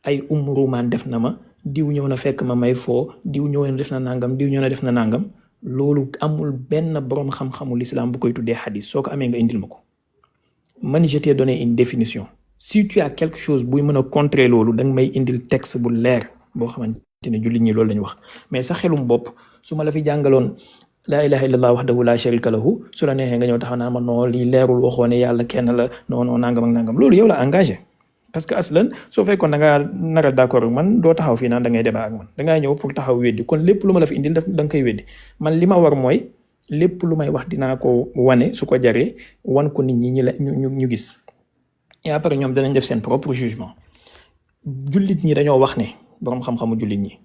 ay Rumaan def na ma diw ñëw na fekk ma may foo diw ñëw na def na nangam diw ñëw na def na nangam loolu amul benn borom xam-xamu l'islam bu koy tuddee hadith soo ko amee nga indil ma ko man je t'ai donné une définition si tu as quelque chose buy mën a contrer loolu da nga may indil texte bu leer boo xamante ne jullit ñi loolu lañu wax mais sa xelum bopp su ma la fi jàngaloon laa ilaha illallah wahdahu la sharika lahu su la neexee nga ñëw taxaw naa ma non lii leerul waxoo ne yàlla kenn la non nangam ak nangam loolu yow la engagé parce que aslan soo fekkoon da ngaa nar a d'accord ak man doo taxaw fii naan da ngay débat ak man da ngaa ñëw pour taxaw weddi kon lépp lu ma la fi indil da nga koy weddi man li ma war mooy lépp lu may wax dinaa ko wane su ko jaree wan ko nit ñi ñu gis et après ñoom danañ def seen propre jugement jullit ñi dañoo wax ne borom xam-xamu jullit ñi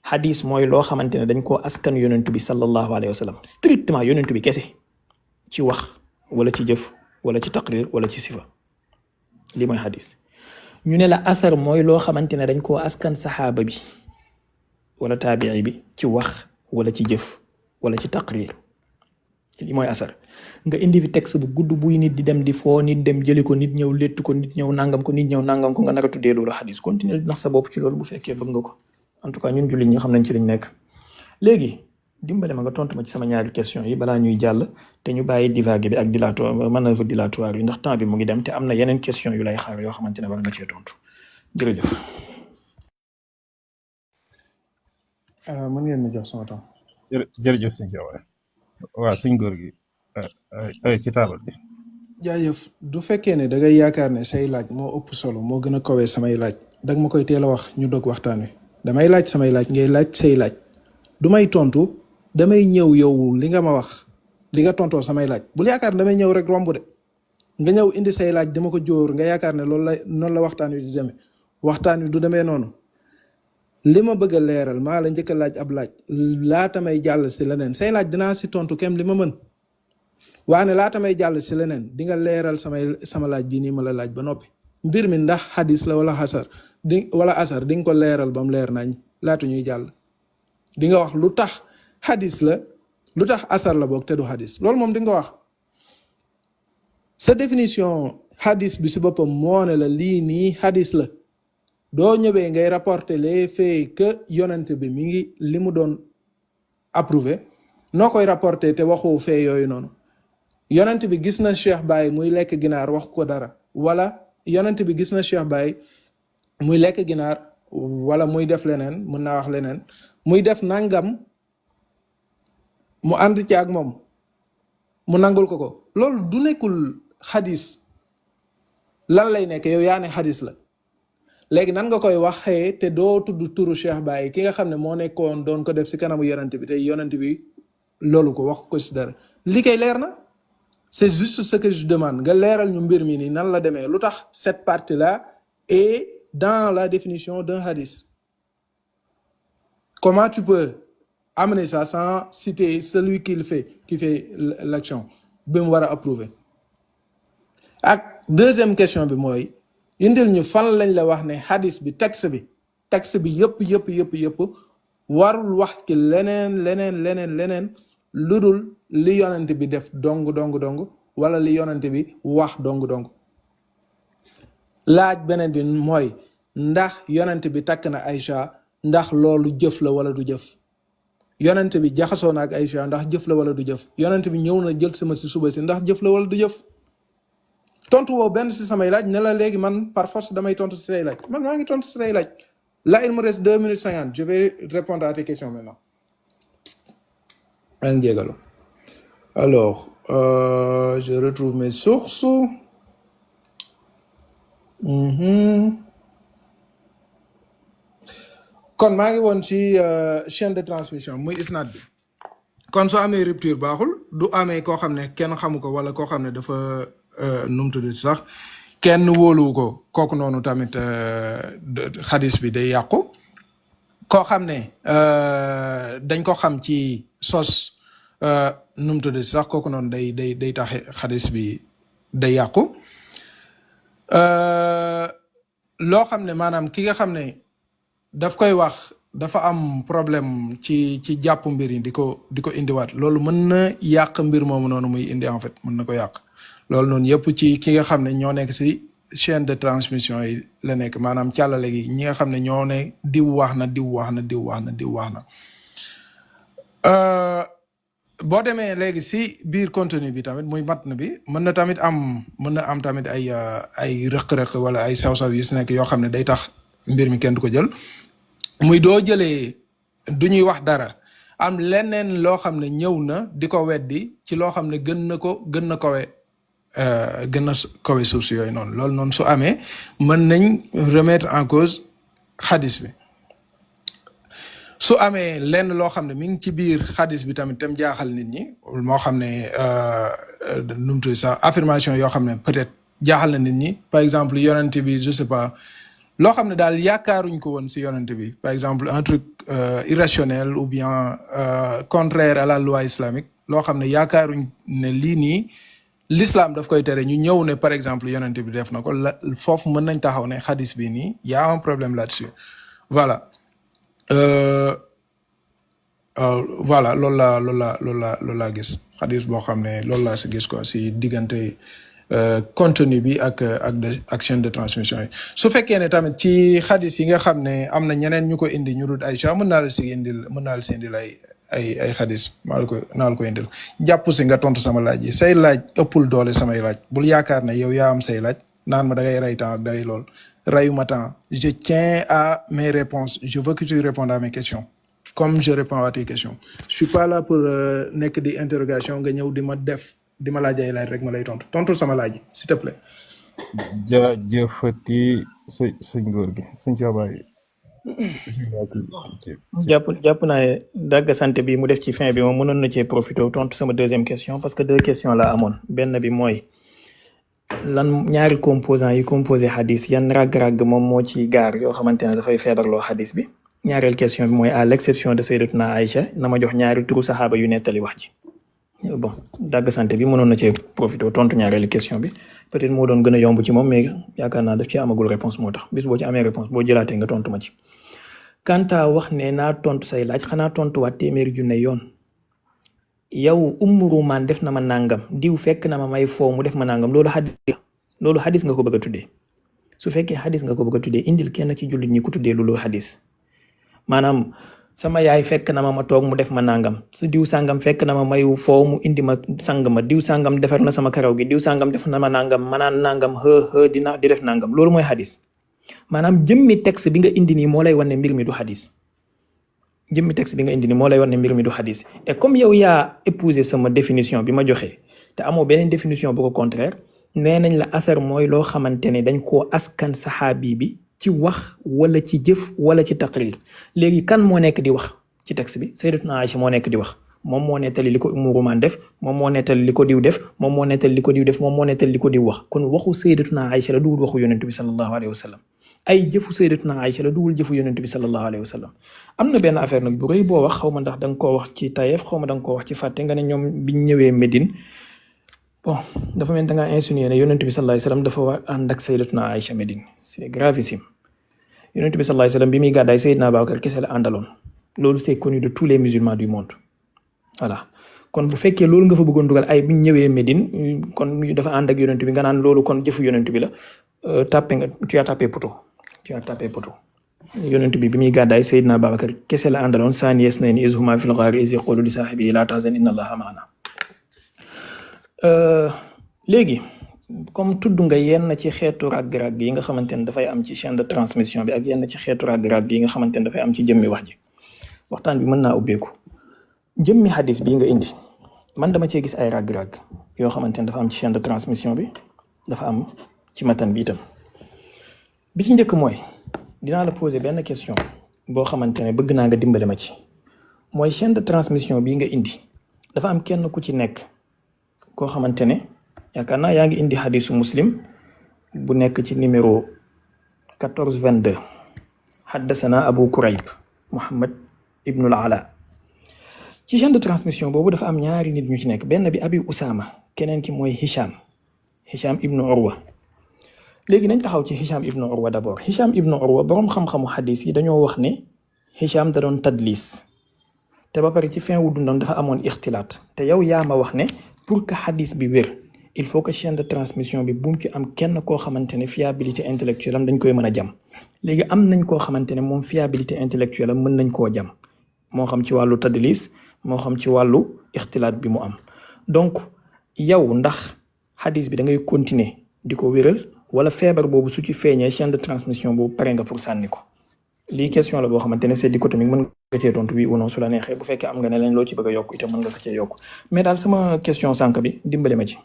hadis mooy loo xamante ne dañ koo askan yonentu bi sallallahu alayhi wa sallam strictement yonentu bi kese ci wax wala ci jëf wala ci taqrir wala ci sifa lii mooy hadis ñu ne la asar mooy loo xamante ne dañ koo askan saxaaba bi wala taabii bi ci wax wala ci jëf wala ci taqrir lii mooy asar nga indi fi texte bu gudd buy nit di dem di foo nit dem jëli ko nit ñëw léttu ko nit ñëw nangam ko nit ñëw nangam ko nga nar a tuddee loolu hadis continue nax sa bopp ci loolu bu fekkee bëgg nga ko en tout cas ñun jullit ñi xam nañ ci liñ nekk. léegi dimbale ma nga tontu ma ci sama ñaari question yi balaa ñuy jàll te ñu bàyyi divague bi ak manœuvre dilatoire yi ndax temps bi mu ngi dem te am na yeneen question yu lay xaar yoo xamante ne war nga cee tontu jërëjëf. mën ngeen ma jox sama temps. jërëjëf sëñ Cheikh waay waaw sëñ góor gi ay ci taabal bi. jaajëf du fekkee ne da ngay yaakaar ne say laaj moo ëpp solo moo gën a kawee samay laaj dag ma koy teel a wax ñu dog waxtaan wi damay laaj samay laaj ngay laaj say laaj du may tontu damay ñëw yow li nga ma wax li nga tontoo samay laaj bul yaakaar ne damay ñëw rek romb de nga ñëw indi say laaj dama ko jóor nga yaakaar ne loolu la noonu la waxtaan wi di demee waxtaan wi du demee noonu li ma bëgg a leeral maa la njëkk a laaj ab laaj laata may jàll si leneen say laaj dinaa si tontu kem li ma mën waane laata may jàll si leneen di nga leeral sama laaj bii nii ma la laaj ba noppi mbir mi ndax xadis la wala asar di nga ko leeral ba mu leer nañ laatu ñuy jàll di nga wax lu tax xadis la lu tax asar la boog te du xadis loolu moom di nga ko wax sa définition xadis bi si boppam moo ne la lii nii xadis la doo ñëwee ngay rapporter les faits que yonent bi mi ngi li mu doon approuvé noo koy rapporter te waxoo fee yooyu noonu yonent bi gis na Cheikh Baye muy lekk ginaar wax ko dara wala yonent bi gis na Cheikh Baye muy lekk ginaar wala muy def leneen mën naa wax leneen muy def nangam mu ànd ci ak moom mu nangul ko loolu du nekkul xadis lan lay nekk yow yaa ne xadis la léegi nan nga koy waxee te doo tudd turu Cheikh Baye ki nga xam ne moo nekkoon doon ko def si kanamu yonent bi te yonent bi loolu ko wax ko si dara li koy leer na c'est juste ce que je demande nga leeral ñu mbir mi nii nan la demee lu tax cette partie là est dans la définition d'un hadith. Comment tu peux amener ça sans citer celui qui fait l'action bi mu war a approuver ak deuxième question bi mooy indil ñu fan lañ la wax ne hadith bi texte bi yëpp warul wax ci leneen lu dul li yonent bi def dong wala li yonent bi wax dong laaj beneen bi mooy ndax yonent bi takk na Aïcha ndax loolu jëf la wala du jëf yonent bi jaxasoo na ak Aïcha ndax jëf la wala du jëf yonent bi ñëw na jël sama si suba si ndax jëf la wala du jëf tontu woo benn si samay laaj ne la léegi man par force damay tontu si say laaj man maa ngi tontu si say laaj là il me reste 2 minutes 50 je vais répondre à tes questions maintenant maa ngi jégalu alors je retrouve mes sources kon maa ngi woon ci chaîne de transmission muy isnaad bi kon soo amee rupture baaxul du amee koo xam ne kenn xamu ko wala koo xam ne dafa nu mu tudd sax kenn wóoluwu ko kooku noonu tamit xadis bi day yàqu koo xam ne dañ ko xam ci sos nu mu tudd sax kooku noonu day tax xadis bi day yàqu loo xam ne maanaam ki nga xam ne daf koy wax dafa am problème ci jàpp mbir yi di ko indiwaat loolu mën na yàq mbir moomu noonu muy indi en fait mën na ko yàq loolu noonu yëpp ci ki nga xam ne ñoo nekk si chaîne de transmission yi la nekk maanaam càllale gi ñi nga xam ne ñoo ne diw wax na boo demee léegi si biir contenu bi tamit muy matn bi mën na am tamit ay rëq-rëq wala ay saw-saw yu si nekk yoo xam ne day tax mbir mi kenn du ko jël muy doo jëlee du ñuy wax dara am leneen loo xam ne ñëw na di ko weddi ci loo xam ne gën na kawe source yooyu noonu loolu noonu su amee mën nañ remettre en cause xadis bi su amee lenn loo xam ne mi ngi ci biir xadis bi tamit tam jaaxal nit ñi moo xam ne nu mu tudd sax affirmation yoo xam ne peut-être jaaxal na nit ñi par exemple yonent bi je sais pas loo xam ne daal yaakaaruñ ko woon si yonent bi par exemple un truc irrationnel ou bien contraire à la loi islamique loo xam ne yaakaaruñ ne lii nii l'islam daf koy tere ñu ñëw ne par exemple yonent bi def na ko foofu mën nañ taxaw ne xadis bi nii y a un problème là-dessus voilà voilà loolu laa gis xadis boo xam ne loolu laa si gis quoi si diggante contenu bi ak chaîne de transmission yi su fekkee ne tamit ci xadis yi nga xam ne am na ñeneen ñu ko indi ñu dul Aïcha mën naa la si indil ay xadis naa la ko indil jàpp si nga tontu sama laaj yi say laaj ëppul doole samay laaj bul yaakaar ne yow yaa am say laaj naan ma da ngay rey temps ak da ngay lool rayuma temps je tiens à mes réponses je veux que tu répondes à mes questions comme je réponds à tes questions je suis pas là pour nekk di interrogation nga ñëw di ma laaj ay laaj rek ma lay tontu sama laaj s'il te plaît. jaajëfati sëñ góor gi sëñ Cheikh Baye. jàpp naa ne dagg sant bi mu def ci fin bi moom mënoon na cee profité tontu sama deuxième question parce que 2 questions la amoon benn bi mooy lan ñaari composants yi composé hadis yan ragg-ragg moom moo ci gaar yoo xamante ne dafay feebarloo hadis bi. ñaareel question bi mooy à l'exception de Sayyidatuna Aïcha na ma jox ñaari turu saxaaba yu nettali wax ji. bon dagg sant bi mënoon na cee profité tontu ñaareelu question bi peut-être moo doon gën a yomb ci moom mais yaakaar naa daf ci amagul réponse moo tax bis boo ci amee réponse boo jëlaatee nga tontu ma ci. quant à wax ne naa tontu say laaj xanaa tontuwaat téeméeri junne yoon yow Ummu Rumaan def na ma nangam diw fekk na ma may foo mu def ma nangam loolu hadis nga ko bëgg a tuddee su fekkee hadis nga ko bëgg a tuddee indil kenn ci jullit ñi ku tuddee loolu hadis maanaam. sama yaay fekk na ma toog mu def ma nangam su diw sangam fekk na ma mayu foo mu indi ma sang ma diw sangam defar na sama karaw gi diw sangam def na ma nangam ma naan nangam di def nangam loolu mooy hadis maanaam jëmmi texte bi nga indi nii moo lay wan ne mbir mi du hadis jëmmi texte bi nga indi nii moo lay wan ne mbir mi du hadis et comme yow yaa épousé sama définition bi ma joxe te amoo beneen définition bu ko contraire nee nañ la asar mooy loo xamante ne dañ koo askan saxaabi bi. ci wax wala ci jëf wala ci taqrir léegi kan moo nekk di wax ci texte bi Sayyidatuna Aïcha moo nekk di wax moom moo nettali li ko Ummu Rumaan def moom moo nettali li ko diw def moom moo nettali li ko diw def moom moo nettali li ko diw wax kon waxu Sayyidatuna Aïcha la duwul waxu yonent bi sallallahu alayhi wa sallam ay jëfu Sayyidatuna Aïcha la duwul jëfu yonent bi sallallahu alayhi wa sallam am na benn affaire nag bu rëy boo wax xaw ma ndax da nga koo wax ci tayeef xaw ma da nga koo wax ci fàtte nga ne ñoom biñ ñëwee Médine bon dafa mel da ngaa insinué ne yonent bi sallallahu alayhi wa sallam dafa war ànd ak Sayyidatuna Aïcha Médine c'est gravissime yonent bi sallallahu alayhi wa sallam bi muy gàddaay Seydina Babacar kese la àndaloon loolu c'est connu de tous les musulmans du monde voilà kon bu fekkee loolu nga fa bëggoon dugal ay bu ñu ñëwee Médine kon dafa ànd ak yonent bi nga naan loolu kon jëfu yonent bi la tu as tapé poto yonent bi muy gàddaay Seydina Babacar kese la àndaloon saani isnayni iz humaa fil ghaari iz yaqulu li saahibihi laa tahzan inna Allaha ma'anaa léegi comme tudd nga yenn ci xeetu ràgg-ràgg yi nga xamante ne dafay am ci chaîne de transmission bi ak yenn ci xeetu ràgg-ràgg yi nga xamante ne dafay am ci jëmmi wax ji waxtaan bi mën naa ubbeeku jëmmi hadis bii nga indi man dama cee gis ay ràgg-ràgg yoo xamante ne dafa am ci chaîne de transmission bi dafa am ci matan bi itam bi ci njëkk mooy dinaa la poser benn question boo xamante ne bëgg naa nga dimbale ma ci mooy chaîne de transmission bii nga indi dafa am kenn ku ci nekk koo xamante ne yaakaar naa yaa ngi indi hadisu Muslim bu nekk ci numéro 1422 haddasana Abu Kurayb Muhammad ibnul Ala ci chaîne de transmission boobu dafa am ñaari nit ñu ci nekk benn bi Abi Usama keneen ki mooy Hisham ibnu Urwa léegi nañ taxaw ci Hisham ibnu Urwa d'abord Hisham ibnu Urwa boroom xam-xamu hadis yi dañoo wax ne Hisham da doon tadlis te ba pare ci fin wu dundam dafa amoon ixtilaat te yow yaa ma wax ne pour que hadis bi wér il faut que chaîne de transmission bi bu mu ci am kenn koo xamante ne fiabilité intellectuelle am dañ koy mën a jam léegi am nañ koo xamante ne moom fiabilité intellectuelle am mën nañ koo jam moo xam ci wàllu tadlis moo xam ci wàllu ixtilaat bi mu am donc yow ndax hadis bi da ngay continuer di ko wéral wala feebar boobu su ci feeñee chaîne de transmission boobu pare nga pour sànni ko lii question la boo xamante ne c'est dichotomique mën nga cee tontu oui ou non su la neexee bu fekkee am nga ne leen loo ci bëgg a yokk itam mën nga ko cee yokk mais daal sama question sànq bi dimbale ma ci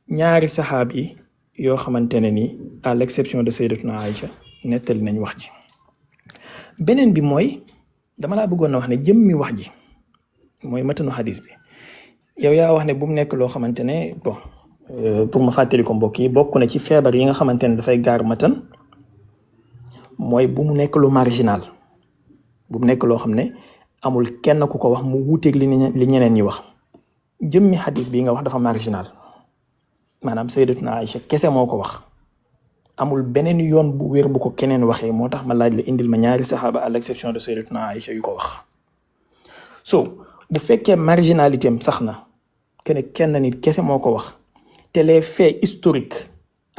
ñaari saxaab yi yoo xamante ne ni à l'exception de Sayyidatuna Aïcha nettali nañ wax ji beneen bi mooy dama laa bëggoon a wax ne jëmmi wax ji mooy matanu hadis bi yow yaa wax ne bu mu nekk loo xamante ne bon pour ma fàttali ko mbokk yi bokk na ci feebar yi nga xamante ne dafay gaar matan mooy bu mu nekk lu marginal bu mu nekk loo xam ne amul kenn ku ko wax mu wuuteeg li ñeneen ñi wax jëmmi hadis bi nga wax dafa marginal maanaam Sayyidatuna Aïcha kese moo ko wax amul beneen yoon bu wér bu ko keneen waxee moo tax ma laaj la indil ma ñaari saxaaba à l'exception de Sayyidatuna Aïcha yu ko wax so bu fekkee marginalité am sax na kenn nit kese moo ko wax te les faits historiques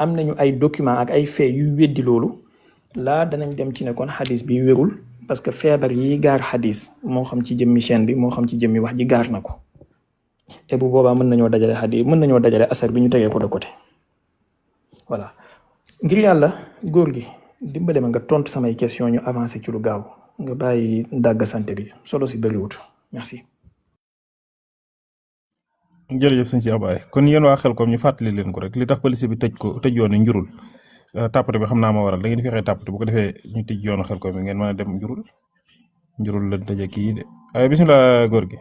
am nañu ay documents ak ay faits yu weddi loolu laa danañ dem ci ne kon xadis bi wérul parce que feebar yi gaar xadis moo xam ci jëmmi chaîne bi moo xam ci jëmmi wax ji gaar na ko et bu boobaa mën nañoo dajale xadis mën nañoo dajale asar bi ñu tegee ko de côté voilà ngir yàlla góor gi dimbale ma nga tontu samay question ñu avancé ci lu gaaw nga bàyyi dàgg santé bi solo si bëriwut merci. jërëjëf sëñ Cheikh Baye kon yéen waa xel comme ñu fàttali leen ko rek li tax police bi tëj yoonu njurul tàppate bi xam naa ma waral da ngeen di fexee tàppate bu ko defee ñu tëj yoonu xel ko mi ngeen mën a dem njurul la tëje kii de ay bismillah góor gi.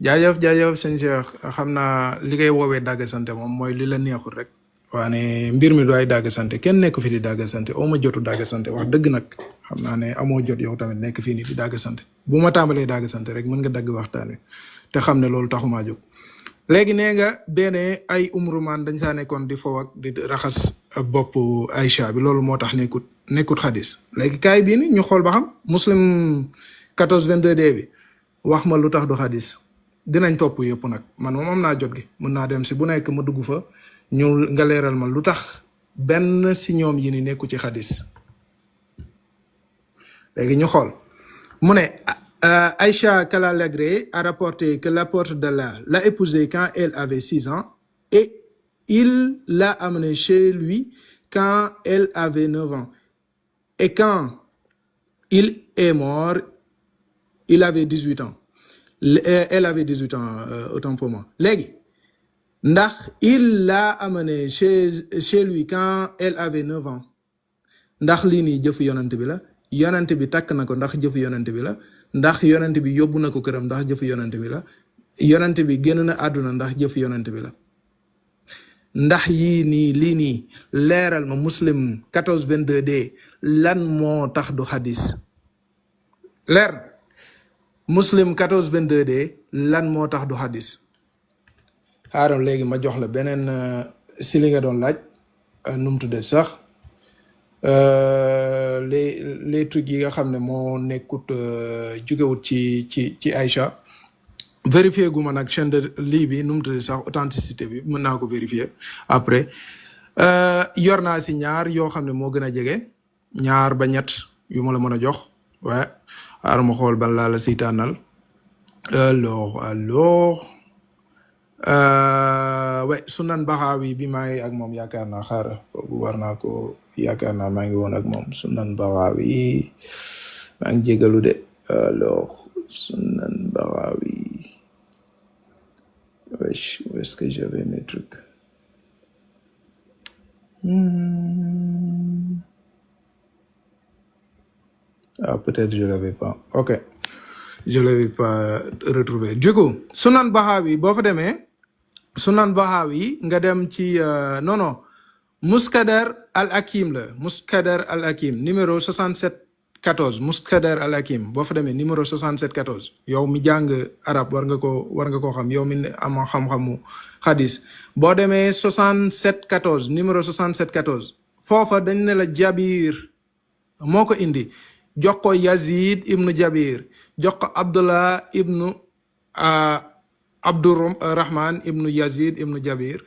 jaajëf sëñ Cheikh xam naa li ngay woowee dàgg sante moom mooy li la neexul rek waane mbir mi du ay dàgg sante kenn nekk fi di dàgg sante oo ma jotu dàgg sante wax dëgg nag xam naa ne amoo jot yow tamit nekk fii ni di dàgg sante bu ma tàmbalee dàgg sante rek mën nga dagg waxtaan wi te xam ne loolu taxumaa jóg léegi nee nga benn ay umrumaan dañ saa nekkoon di foow ak di raxas bopp Aïcha bi loolu moo tax nekkut xadis léegi kaay bii ni ñu xool ba xam muslim 1422D bi wax ma lu tax du xadis dinañ topp yëpp nag man moom am naa jot gi mën naa dem si bu nekk ma dugg fa ñu nga leeral ma lu tax benn si ñoom yi ni nekku ci xadis léegi ñu xool mu ne Aïcha Kalalegre a rapporté que l'apôtre d'Allah l'a épousée quand elle avait 6 ans et il l'a amenée chez lui quand elle avait 9 ans. Et quand il est mort, il avait 18 ans. Elle avait 18 ans, autant pour moi. Léegi ndax il l'a amenée chez lui quand elle avait 9 ans. ndax lii nii jëfu yonent bi la yonent bi takk na ko ndax jëfu yonent bi la ndax yonent bi yóbbu na ko këram ndax jëfu yonent bi la yonent bi génn na àdduna ndax jëfu yonent bi la ndax yii nii lii nii leeral ma muslim 1422D lan moo tax du xadis leer muslim 1422D lan moo tax du xadis xaaral léegi ma jox la beneen si li nga doon laaj nu mu tuddee sax les trucs yi nga xam ne moo nekkut jugewut ci Aïcha vérifier gu ma nag chaîne de lii bi nu mu tuddee sax authenticité bi mën naa ko vérifier après yor naa si ñaar yoo xam ne moo gën a jege ñaar ba ñett yu ma la mën a jox waaye xaaral ma xool ban laa la si tànnal alors ouais Sunan Baxaawi bi maa ngi ak moom yaakaar naa xaaral boobu war naa ko yaakaar naa maa ngi woon ak moom Sunan Baxaawi maa ngi jégalu de alors Sunan Baxaawi wesh où est-ce que j'avais mes trucs ah peut-être je l'avais pas ok je l'avais pas retrouvé du coup Sunan Baxaawi boo fa demee Sunan Baxaawi nga dem ci non Muskadar al Hakim la Muskadar al Hakim numéro 6714 Muskadar al Hakim boo fa demee numéro 6714 yow mi jàng arab war nga koo xam yow mi am xam-xamu xadis boo demee 6714 numéro 6714 foofa dañ ne la Jabir moo ko indi jox ko Yazid ibnu Jabir jox ko Abdullah ibnu Abdurrahman ibnu Yazid ibnu Jabir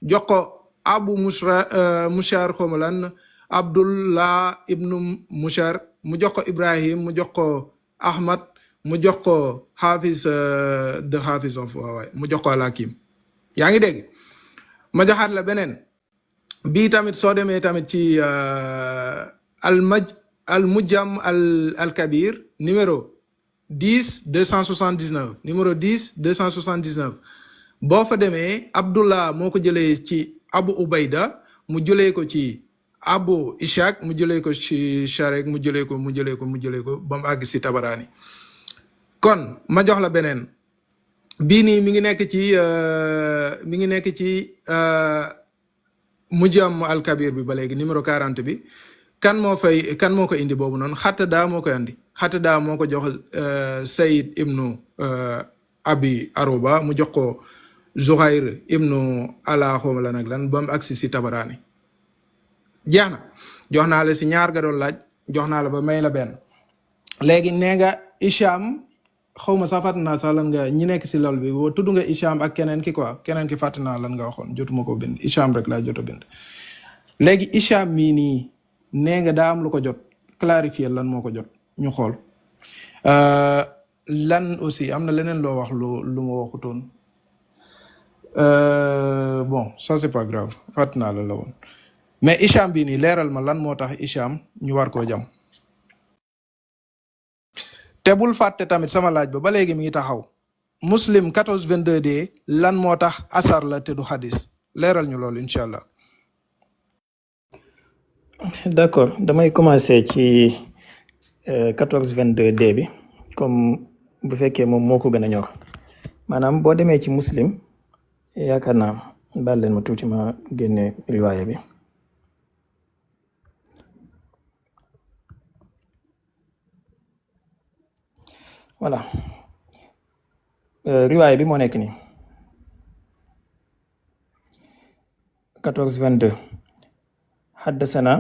jox ko Abu Mushar xomalan Abdullah ibnu Mushar mu jox ko Ibrahim mu jox ko Ahmad mu jox ko Hafiz de Hafiz of waay mu jox ko Al-Hakim yaa ngi dégg ma joxaat la beneen bii tamit soo demee tamit ci al mujam al kabir numéro 10 279 numéro 10 279 boo fa demee Abdullah moo ko jëlee ci Abu Ubayda mu jëlee ko ci Abu Ishaq mu jëlee ko ci Sharek mu jëlee ko ba mu àgg si Tabaraani kon ma jox la beneen bii nii mi ngi nekk ci mujam al kabir bi ba léegi numéro 40 bi kan moo ko indi boobu noonu Xatada moo koy andi Xatada moo ko jox Saïd ibnu Abi Aruba mu jox ko Zuhair ibnu ala xawma la nag lan ba mu agsi si Tabaraani jeex na jox naa la si ñaar ga doon laaj jox naa la ba may la benn léegi nee nga Isham xaw ma sax fàtte naa sax lan nga ñi nekk si lool bi tudd nga Hicham ak keneen ki quoi keneen ki fàtte naa lan nga waxoon jotuma ko bind Hicham rek laa jot a bind. léegi Hicham mii nii nee nga daa am lu ko jot clarifier lan moo ko jot ñu xool lan aussi am na leneen loo wax lu ma waxutoon bon ça c'est pas grave fàtte naa la woon mais Hicham bii nii leeral ma lan moo tax Hicham ñu war koo jam. te bul fàtte tamit sama laaj ba léegi mi ngi taxaw muslim 1422d lan moo tax asar la te du xadis leeral ñu loolu incha allah. d'accord damay commencer ci 1422d bi comme bu fekkee moom moo ko gën a ñor maanaam boo demee ci muslim yaakaar naa baal leen ma tuuti ma génne riwaaya bi. voilà riwaaya bi moo nekk nii 1422 حدثنا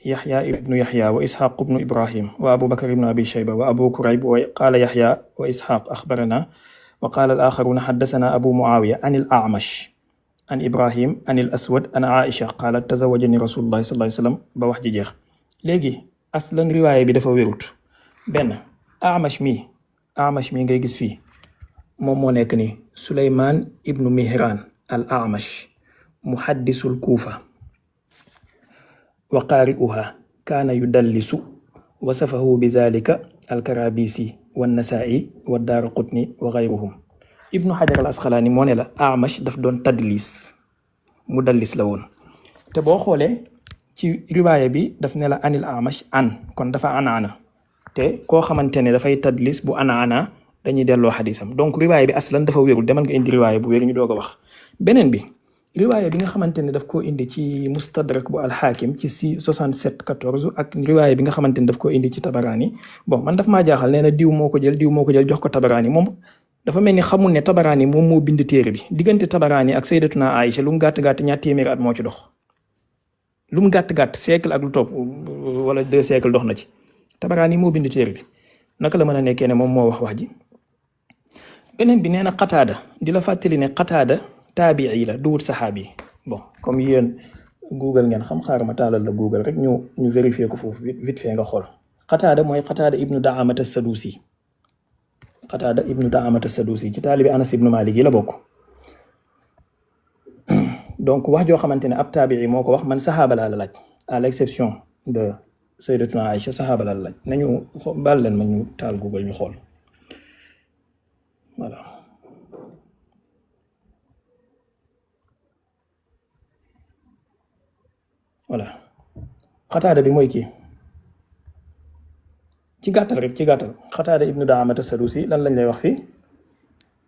يحيى ابن يحيى وإسحاق ابن إبراهيم وأبو بكر ابن أبي شيبة وأبو كريب وقال يحيى وإسحاق أخبرنا وقال الآخرون حدثنا أبو معاوية عن الأعمش عن إبراهيم عن الأسود عن عائشة قالت تزوجني رسول الله صلى الله عليه وسلم بوح جيجيخ léegi aslan riwaaya bi dafa wérut benn Amash mi ngay gis fii moom moo nekk ni Suleymaan ibnu Mihran al Amash muhaddisul Kuufa wa qaari'uha kaana yudallisu wasafahu bizalika alkarabisi wannasaa'i wa daaraqutni wa gayruhum. Ibnu Hajar al Asqalaani moo ne la Amash daf doon tadlis mudallis la woon te boo xoolee ci riwaaya bi daf ne la anil Amash kon dafa anaana te koo xamante ne dafay tadlis bu anaana dañuy delloo xadisam donc riwaaya bi aslan dafa wérul demal nga indi riwaaya bu wér ñu doog a wax. beneen bi riwaaya bi nga xamante ne daf koo indi ci mustadrak bu alxaakim ci 6714 ak riwaaya bi nga xamante ne daf koo indi ci tabaraani bon man daf maa jaaxal nee na diw moo ko jël jox ko tabaraani moom dafa mel ni xamul ne tabaraani moom moo bind téere bi diggante tabaraani ak sayyidatuna Aïcha lu mu gàtt-gàtt ñaar téeméeri at moo ci dox lu mu gàtt-gàtt siècle ak lu topp wala 2 siècle dox na ci tabaraani moo bind téere bi naka la mën a nekkee ne moom moo wax ji. beneen bi nee na Qataada di la fàttali ne Qataada taabii la duwut saxaabi bon comme yéen Google ngeen xam xaaral ma taalal la Google rek ñu vérifier ko foofu vite fait nga xool. Qataada mooy Qataada ibnu Da'amat as-Sadusi ci taalibi Anas ibnu Malik yi la bokk. donc wax joo xamante ne ab taabii moo ko wax man saxaaba laa la laaj à l'exception de Sayyidatuna Aïcha saxaaba laa la laaj nañu baal leen ma ñu taal Google ñu xool voilà. voilà Qataada bi mooy kii ci gàttal Qataada ibnu Da'amat as-Sadusi lan lañ lay wax fii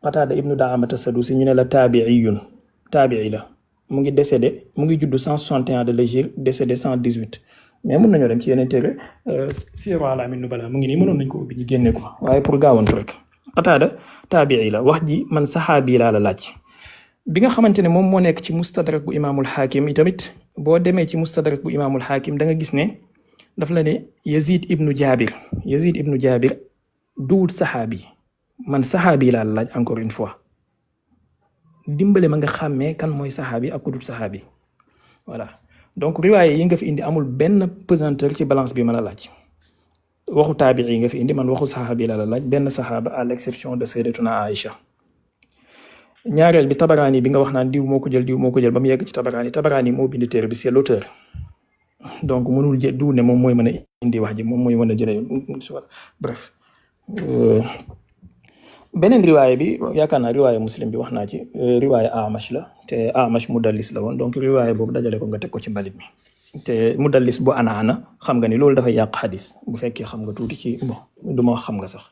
Qataada ibnu Da'amat as-Sadusi ñu ne la taabii la mu ngi décédé mu ngi juddu 161 de l'hégire décédé 118 mais mën nañoo dem ci yeneen téere Siyar A'lamin Nubala mu ngi nii mënoon nañ ko ubbi ñu génne ko waaye pour gaawantu rek Qataada taabii la wax ji man saxaabi laa la laaj. bi nga xamante ne moom moo nekk ci mustadrak bu imaamul xaakim tamit boo demee ci mustadrak bu imaamul xaakim da nga gis ne daf la ne Yazid ibnu Jabir duwut saxaabi man saxaabi laa la laaj encore une fois dimbale ma nga xàmmee kan mooy saxaabi ak ku dul saxaabi voilà donc riwaaye yi nga fi indi amul benn pesanteur ci balance bi ma la laaj waxu taabii yi nga fi indi man waxu saxaabi laa la laaj benn saxaaba à l'exception de sayyidatuna Aïcha. ñaareel bi tabaraani bi nga wax naan diw moo ko jël ba mu yegg ci tabaraani moo bind téere bi c'est l'auteur donc mënul du ne moom mooy mën a indi wax ji moom mooy mën a jëlee bref. beneen riwaaya bi yaakaar naa riwaaya muslim bi wax naa ci riwaaya Amash la te Amash mudallis la woon donc riwaaya boobu dajale ko nga teg ko ci mbalit mi te mudallis bu anaana xam nga ni loolu dafay yàq xadis bu fekkee xam nga tuuti ci bon du ma xam nga sax.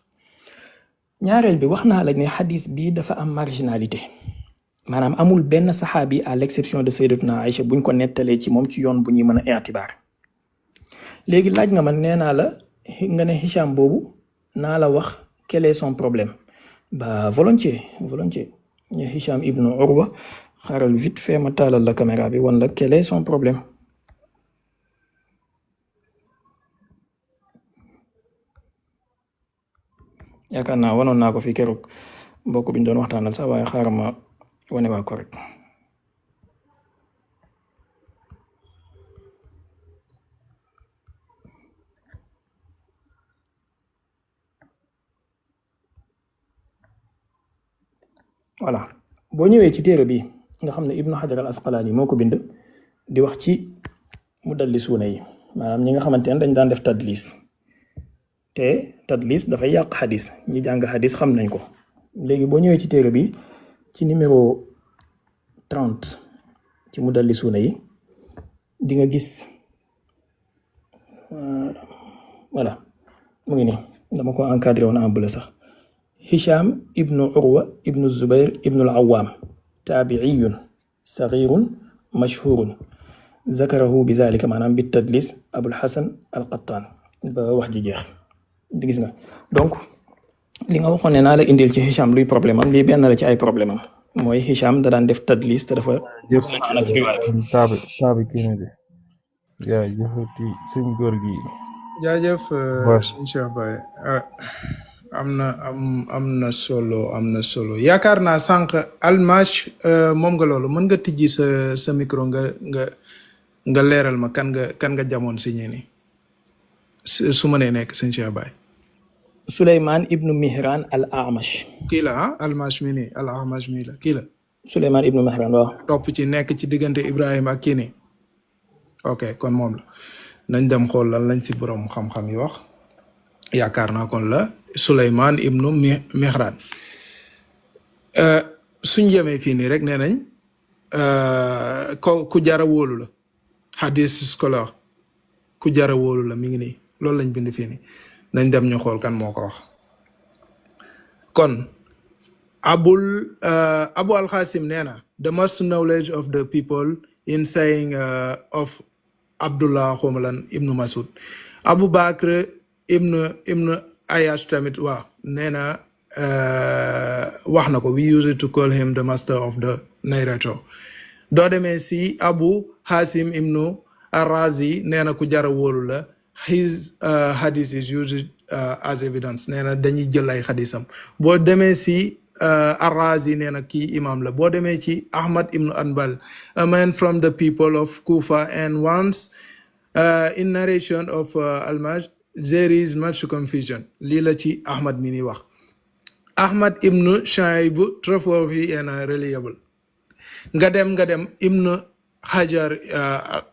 ñaareel bi wax naa la ne xadis bii dafa am marginalité maanaam amul benn saxaabi à l'exception de sayyidatuna Aïcha buñ ko nettalee ci moom ci yoon bu ñuy mën a i'tibaar léegi laaj nga man nee naa la nga ne Hicham boobu naa la wax quel est son problème ba volontiers Hicham ibnu Urwa xaaral vite fait ma taalal la caméra bi wan la quel est son problème. yaakaar naa wanoon naa ko fi keroog mbokk bi ñu doon waxtaanal sax waaye xaaral ma wane waa ko rek. voilà boo ñëwee ci téere bi nga xam ne Ibnu Hajar al Asqalaani moo ko bind di wax ci mudallisuuna yi maanaam ñi nga xamante ne dañ daan def tadlis te tadlis dafay yàq xadis ñi jàng xadis xam nañ ko. léegi boo ñëwee ci téere bi ci numéro 30 ci mudallisuuna yi di nga gis voilà mu ngi nii dama ko encadré woon en bleu sax. Hisham ibnu Urwa ibnu Zubair ibnu al-Awwam taabi'iyun saghirun mashhurun zakarahu bi zalika maanaam bi tadlis Abul Hasan al-Qattan ba wax ji jeex gis nga. donc li nga waxoon ne naa la indil ci Hisham luy problème am lii benn la ci ay problème am mooy Hisham da daan def tadlis te dafa. jëf taabi kii na de yaa jëfati suñ góor gi. jaajëf sëñ Cheikh Baye am na solo yaakaar naa sànq Almash moom nga loolu mën nga tijji sa micro nga leeral ma kan nga jamoon si ñi ni su ma nee nekk sëñ Cheikh Baye. Souleymane ibnu Mihran al Amash. kii la Almash mi nii al Amash mi la kii la. Souleymane ibnu Mihran waaw. topp ci nekk ci diggante Ibrahima ak kii nii ok kon moom la nañ dem xool lan lañ si borom xam-xam yi wax yaakaar naa kon la Souleymane ibnu Mihran suñ yemee fii nii rek nee nañ ku jara wóolu la hadith scholar ku jara wóolu la mi ngi nii loolu lañ bind fii nii nañ dem ñu xool kan moo ko wax kon Abu al-Qasim nee na the most knowledge of the people in saying of Abdullah xomalan ibnu Masud Abu Bakr ibnu Ayash tamit waaw nee na wax na ko we used to call him the master of the narrator doo demee si Abu Hasim ibnu Ar-Razi nee na ku jara wóolu la his hadith is used as evidence nee na dañuy jël ay xadisam boo demee si Ar-Razi nee na kii imam la boo demee ci Ahmad ibnu Anbal a man from the people of Kufa and once in narration of Almaj there is much confusion lii la ci Ahmad mi ni wax Ahmad ibnu Shaib trustworthy and reliable nga dem ibnu Hajar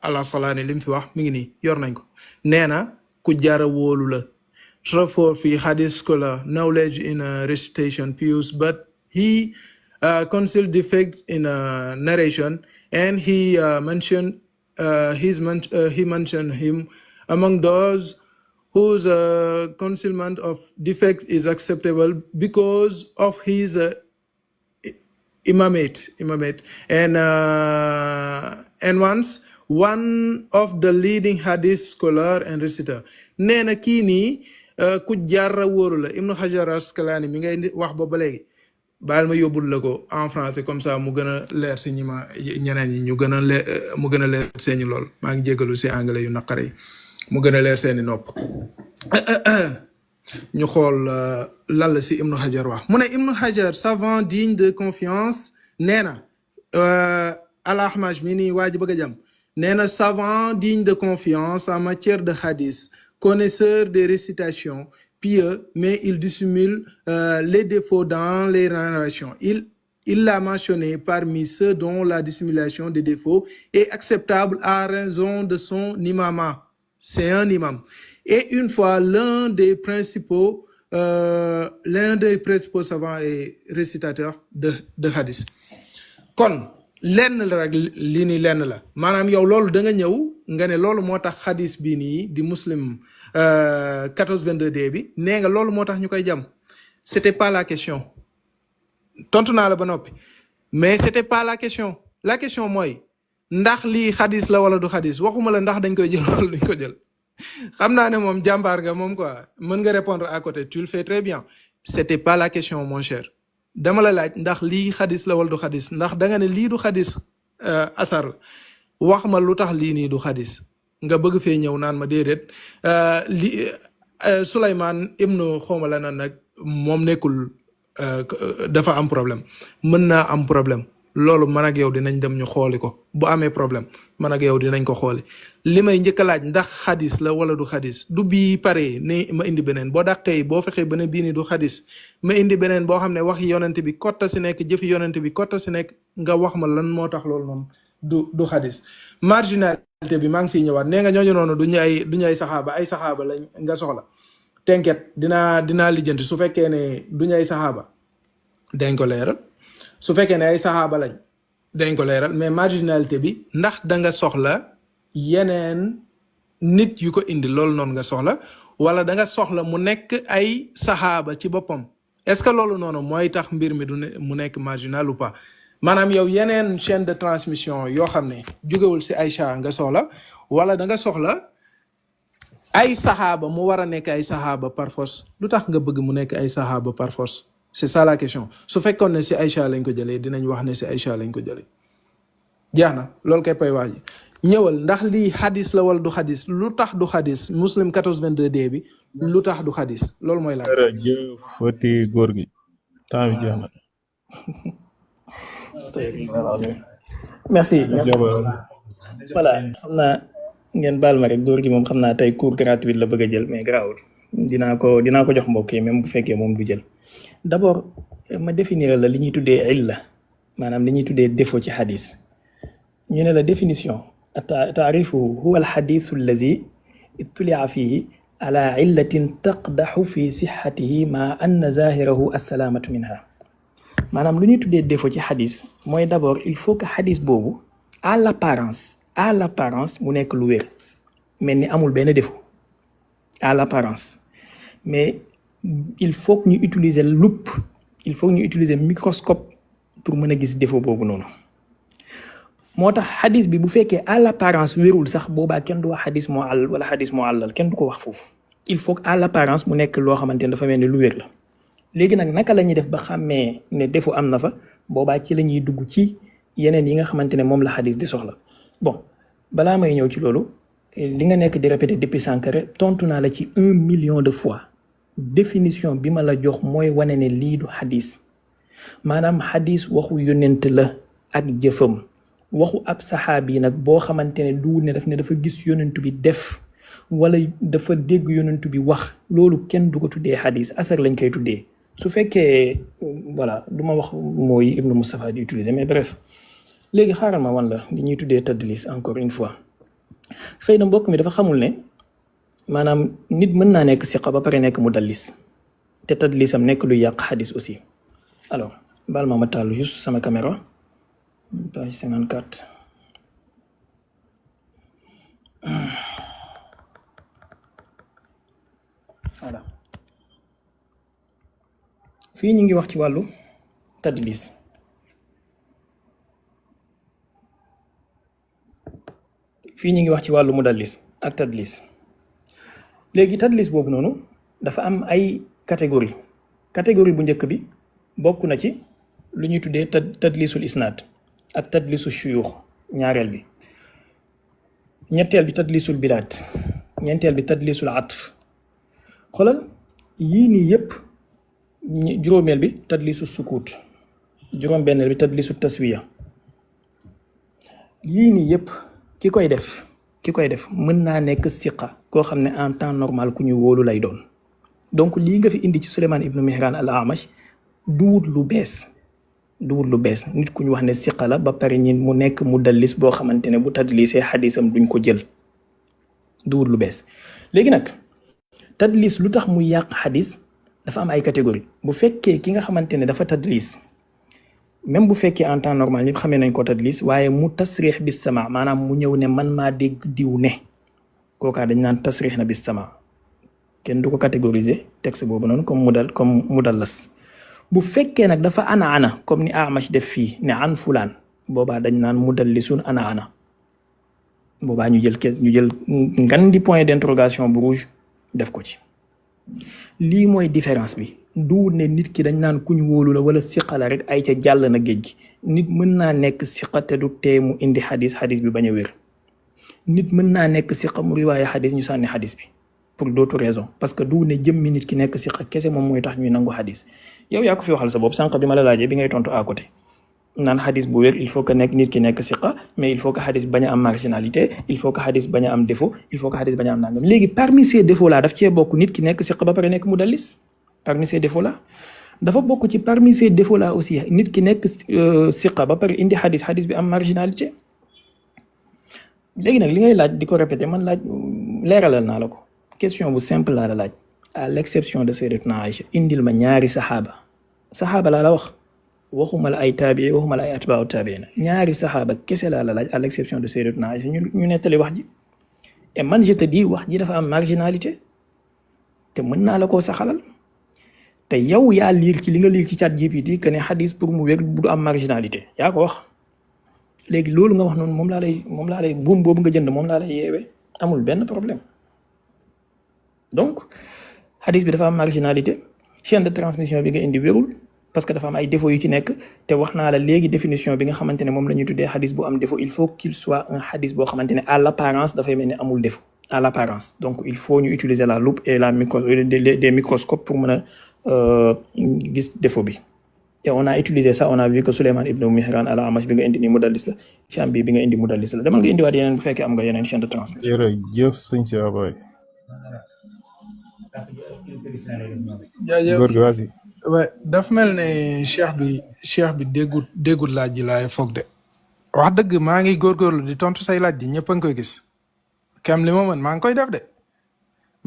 al-Asqalani li mu fi wax mi ngi nii yor nañ ko nee na ku jara wóolu la trustworthy hadith scholar knowledge in recitation pious but he concealed defects in narration and he mentioned him among those whose concealment of defect is acceptable because of his imamate and once one of the leading hadith scholar and reciter nee na kii nii ku jara wóoru la Ibnu Hajar Asqalani mi ngay wax ba léegi baal ma yóbbul la ko en français comme ça mu gën a leer si ñi ma ñeneen ñi ñu gën a leer mu gën a leer seeni lool maa ngi jégalu si anglais yu naqare yi mu gën a leer seeni nopp ñu xool lan la si Ibnu Hajar wax mu ne Ibnu Hajar savant digne de confiance nee na al-Ahmash mi nii waa ji bëgg a jàm nee na savant digne de confiance en matière de hadith connaisseur des récitations pieux mais il dissimule les défauts dans les narrations il l'a mentionné parmi ceux dont la dissimulation des défauts est acceptable à raison de son imama c'est un imam et une fois l'un des principaux savants et récitateurs de hadith kon lenn la rek lii nii lenn la maanaam yow loolu da nga ñëw nga ne loolu moo tax hadith bii nii di Muslim 1422D bi nee nga loolu moo tax ñu koy jam c'était pas la question tontu naa la ba noppi mais c'était pas la question mooy ndax lii hadith la wala du hadith waxuma la ndax dañ koy jël wala duñ ko jël xam naa ne moom jàmbaar nga moom quoi mën nga répondre à côté tu le fais très bien c'était pas la question mon cher dama la laaj ndax lii xadis la wala du xadis ndax da nga ne lii du xadis asar la wax ma lu tax lii nii du xadis nga bëgg fee ñëw naan ma déedéet li Souleymane ibnu xawma la nan nag moom nekkul dafa am problème mën naa am problème loolu man ak yow dinañ dem ñu xooli ko bu amee problème man ak yow dinañ ko xooli li may njëkk a laaj ndax xadis la wala du xadis du bii pare ne ma indi beneen boo dàqee boo fexee ba ne bii ni du xadis ma indi beneen boo xam ne waxi yonent bi kotta si nekk jëfi yonent bi kotta si nekk nga wax ma lan moo tax loolu noonu du xadis marginalité bi maa ngi siy ñëwaat nee nga ñooñu noonu duñu ay saxaaba ay saxaaba lañ nga soxla tenket dinaa lijjanti su fekkee ne duñu ay saxaaba dañ ko leeral su fekkee ne ay saxaaba lañ dañ ko leeral mais marginalité bi ndax da nga soxla yeneen nit yu ko indi loolu noonu nga soxla wala da nga soxla mu nekk ay saxaaba ci boppam est-ce que loolu noonu mooy tax mbir mi mu nekk marginal ou pas maanaam yow yeneen chaîne de transmission yoo xam ne jógewul si Aïcha nga soxla wala da nga soxla ay saxaaba mu war a nekk ay saxaaba par force lu tax nga bëgg mu nekk ay saxaaba par force c'est ça la question su fekkoon ne si Aïcha lañ ko jëlee dinañ wax ne si Aïcha lañ ko jëlee jeex na loolu kay pay wax ji ñëwal ndax lii xadis la wala du xadis lu tax du xadis muslim 1422D bi lu tax du xadis loolu mooy laaj. jërëjëf foti góor gi temps bi jeex na. merci voilà xam naa ngeen baal ma rek góor gi moom xam naa tey cours gratuit la bëgg a jël mais garaawul dinaa ko jox mbokk yi même bu fekkee moom du jël d'abord ma définir la li ñuy tuddee illa maanaam li ñuy tuddee défaut ci xadis ñu ne la définition taarifu huwa alxadisu allazi ittulia fihi ala illatin taqdaxu fi sixatihi ma anna zahirahu assalaamatu minha maanaam lu ñuy tuddee défaut ci xadis mooy d'abord il faut que xadis boobu à l'apparence mu nekk lu wér mel ni amul benn défaut à l'apparence mais il faut que ñu utiliser loupe il faut que ñu utiliser microscope pour mën a gis défaut boobu noonu moo tax xadis bi bu fekkee à l'apparence wérul sax boobaa kenn du wax xadis moo àll wala xadis moo àllal kenn du ko wax foofu il faut que à l'apparence mu nekk loo xamante ne dafa mel ni lu wér la léegi nag naka la ñuy def ba xàmmee ne défaut am na fa boobaa ci la ñuy dugg ci yeneen yi nga xamante ne moom la xadis di soxla bon balaa may ñëw ci loolu li nga nekk di répéter depuis sànq rek tontu naa la ci 1 million de fois définition bi ma la jox mooy wane ne lii du xadis maanaam xadis waxu yonent la ak jëfam waxu ab saxaabi nag boo xamante ne duwul ne daf ne dafa gis yonent bi def wala dafa dégg yonent bi wax loolu kenn du ko tuddee xadis asar lañ koy tuddee su fekkee voilà du ma wax mooy Ibnu Moustapha di utiliser mais bref léegi xaaral ma wan la li ñuy tuddee tadlis encore une fois xëy na mbokk mi dafa xamul ne maanaam nit mën naa nekk siqa ba pare nekk mudallis te tadlisam nekk luy yàq xadis aussi alors baal ma taal juste sama caméra page 54 voilà fii ñu ngi wax ci wàllu tadlis fii ñu ngi wax ci wàllu mudallis ak tadlis léegi tadlis boobu noonu dafa am ay catégorie bu njëkk bi bokk na ci lu ñuy tuddee tadlisul isnaad ak tadlisul shuyuux ñaareel bi ñetteel bi tadlisul bilaad ñeenteel bi tadlisul atf xoolal yii nii yëpp juróomeel bi tadlisul sukuut juróom-benneel bi tadlisul taswiya yii nii yëpp ki koy def mën naa nekk siqa koo xam ne en temps normal ku ñu wóolu lay doon donc lii nga fi indi ci Souleymane ibnu Mihran al Amash duwut lu bees nit ku ñu wax ne siqa la ba pare ñin mu nekk mudallis boo xamante ne bu tadlisee xadisam duñ ko jël duwut lu bees léegi nag tadlis lu tax muy yàq xadis dafa am ay catégorie bu fekkee ki nga xamante ne dafa tadlis même bu fekkee en temps normal ñëpp xamee nañ ko tadlis waaye mu tasrix bis sama maanaam mu ñëw ne man maa dégg diw ne kookaa dañ naan tasrix na bis sama kenn du ko catégoriser texte boobu noonu comme mudallas bu fekkee nag dafa ana comme ni Amash def fii ne an fulaan boobaa dañ naan mudallisun ana boobaa ñu jël ngan di point d'interrogation bu rouge def ko ci lii mooy différence bi du ne nit ki dañ naan kuñ wóolu la wala siqa la rek ay ca jàll na géej gi nit mën naa nekk siqa te du tee mu indi xadis bi bañ a wér nit mën naa nekk siqa mu riwaaye xadis ñu sànni xadis bi pour d'autres raisons parce que du ne jëmmi nit ki nekk siqa kese moom mooy tax ñuy nangu xadis yow yaa ko fi waxal sa bopp sànq bi ma la laajee bi ngay tontu à côté naan xadis bu wér il faut que nekk nit ki nekk siqa mais il faut que xadis bañ a am marginalité il faut que xadis bañ a am défaut il faut que xadis bañ a am nangam léegi parmi ces défauts là daf cee bokk nit ki nekk siqa ba pare nekk mudallis parmi ces défauts là dafa bokk ci parmi ces défauts là aussi nit ki nekk siqa ba pare indi xadis bi am marginalité léegi nag li ngay laaj di ko répété man laaj leeralal naa la ko question bu simple laa la laaj à l'exception de Sayyidatuna Aïcha indil ma ñaari saxaaba laa la wax waxuma la ay taabii waxuma la ay atbaaw taabiina ñaari saxaaba kese laa la laaj à l'exception de Sayyidatuna Aïcha ñu nettali wax ji et man je te dis wax ji dafa am marginalité te mën naa la koo saxalal te yow yaa liir ci li nga liir ci chat GPT que ne xadis pour mu wér bu du am marginalité yaa ko wax léegi loolu nga wax noonu moom laa lay buum boobu nga jënd moom laa lay yeewee amul benn problème donc xadis bi dafa am marginalité chaîne de transmission bi nga indi wérul parce que dafa am ay défauts yu ci nekk te wax naa la léegi définition bi nga xamante ne moom la ñuy tuddee xadis bu am défaut il faut qu'il soit un xadis boo xamante ne à l'apparence dafay mel ne amul défaut à l'apparence donc il faut ñu utiliser la loupe et des microscopes pour mën a gis défaut bi et on a utilisé ça on a vu que Souleymane Ibn Mihran al-Amash bi nga indi nii mudallis la Chambi bi nga indi mudallis la demal nga indiwaat yeneen bu fekkee am nga yeneen chaîne de transmission. jërëjëf sëñ Cheikh Abaye. jaajëf góor gi waasi. waaye daf mel ne cheikh bi déggut laaj ji laay foog de wax dëgg maa ngi góorgóorlu di tontu say laaj ji ñëpp a ngi koy gis kam li ma mën maa ngi koy def de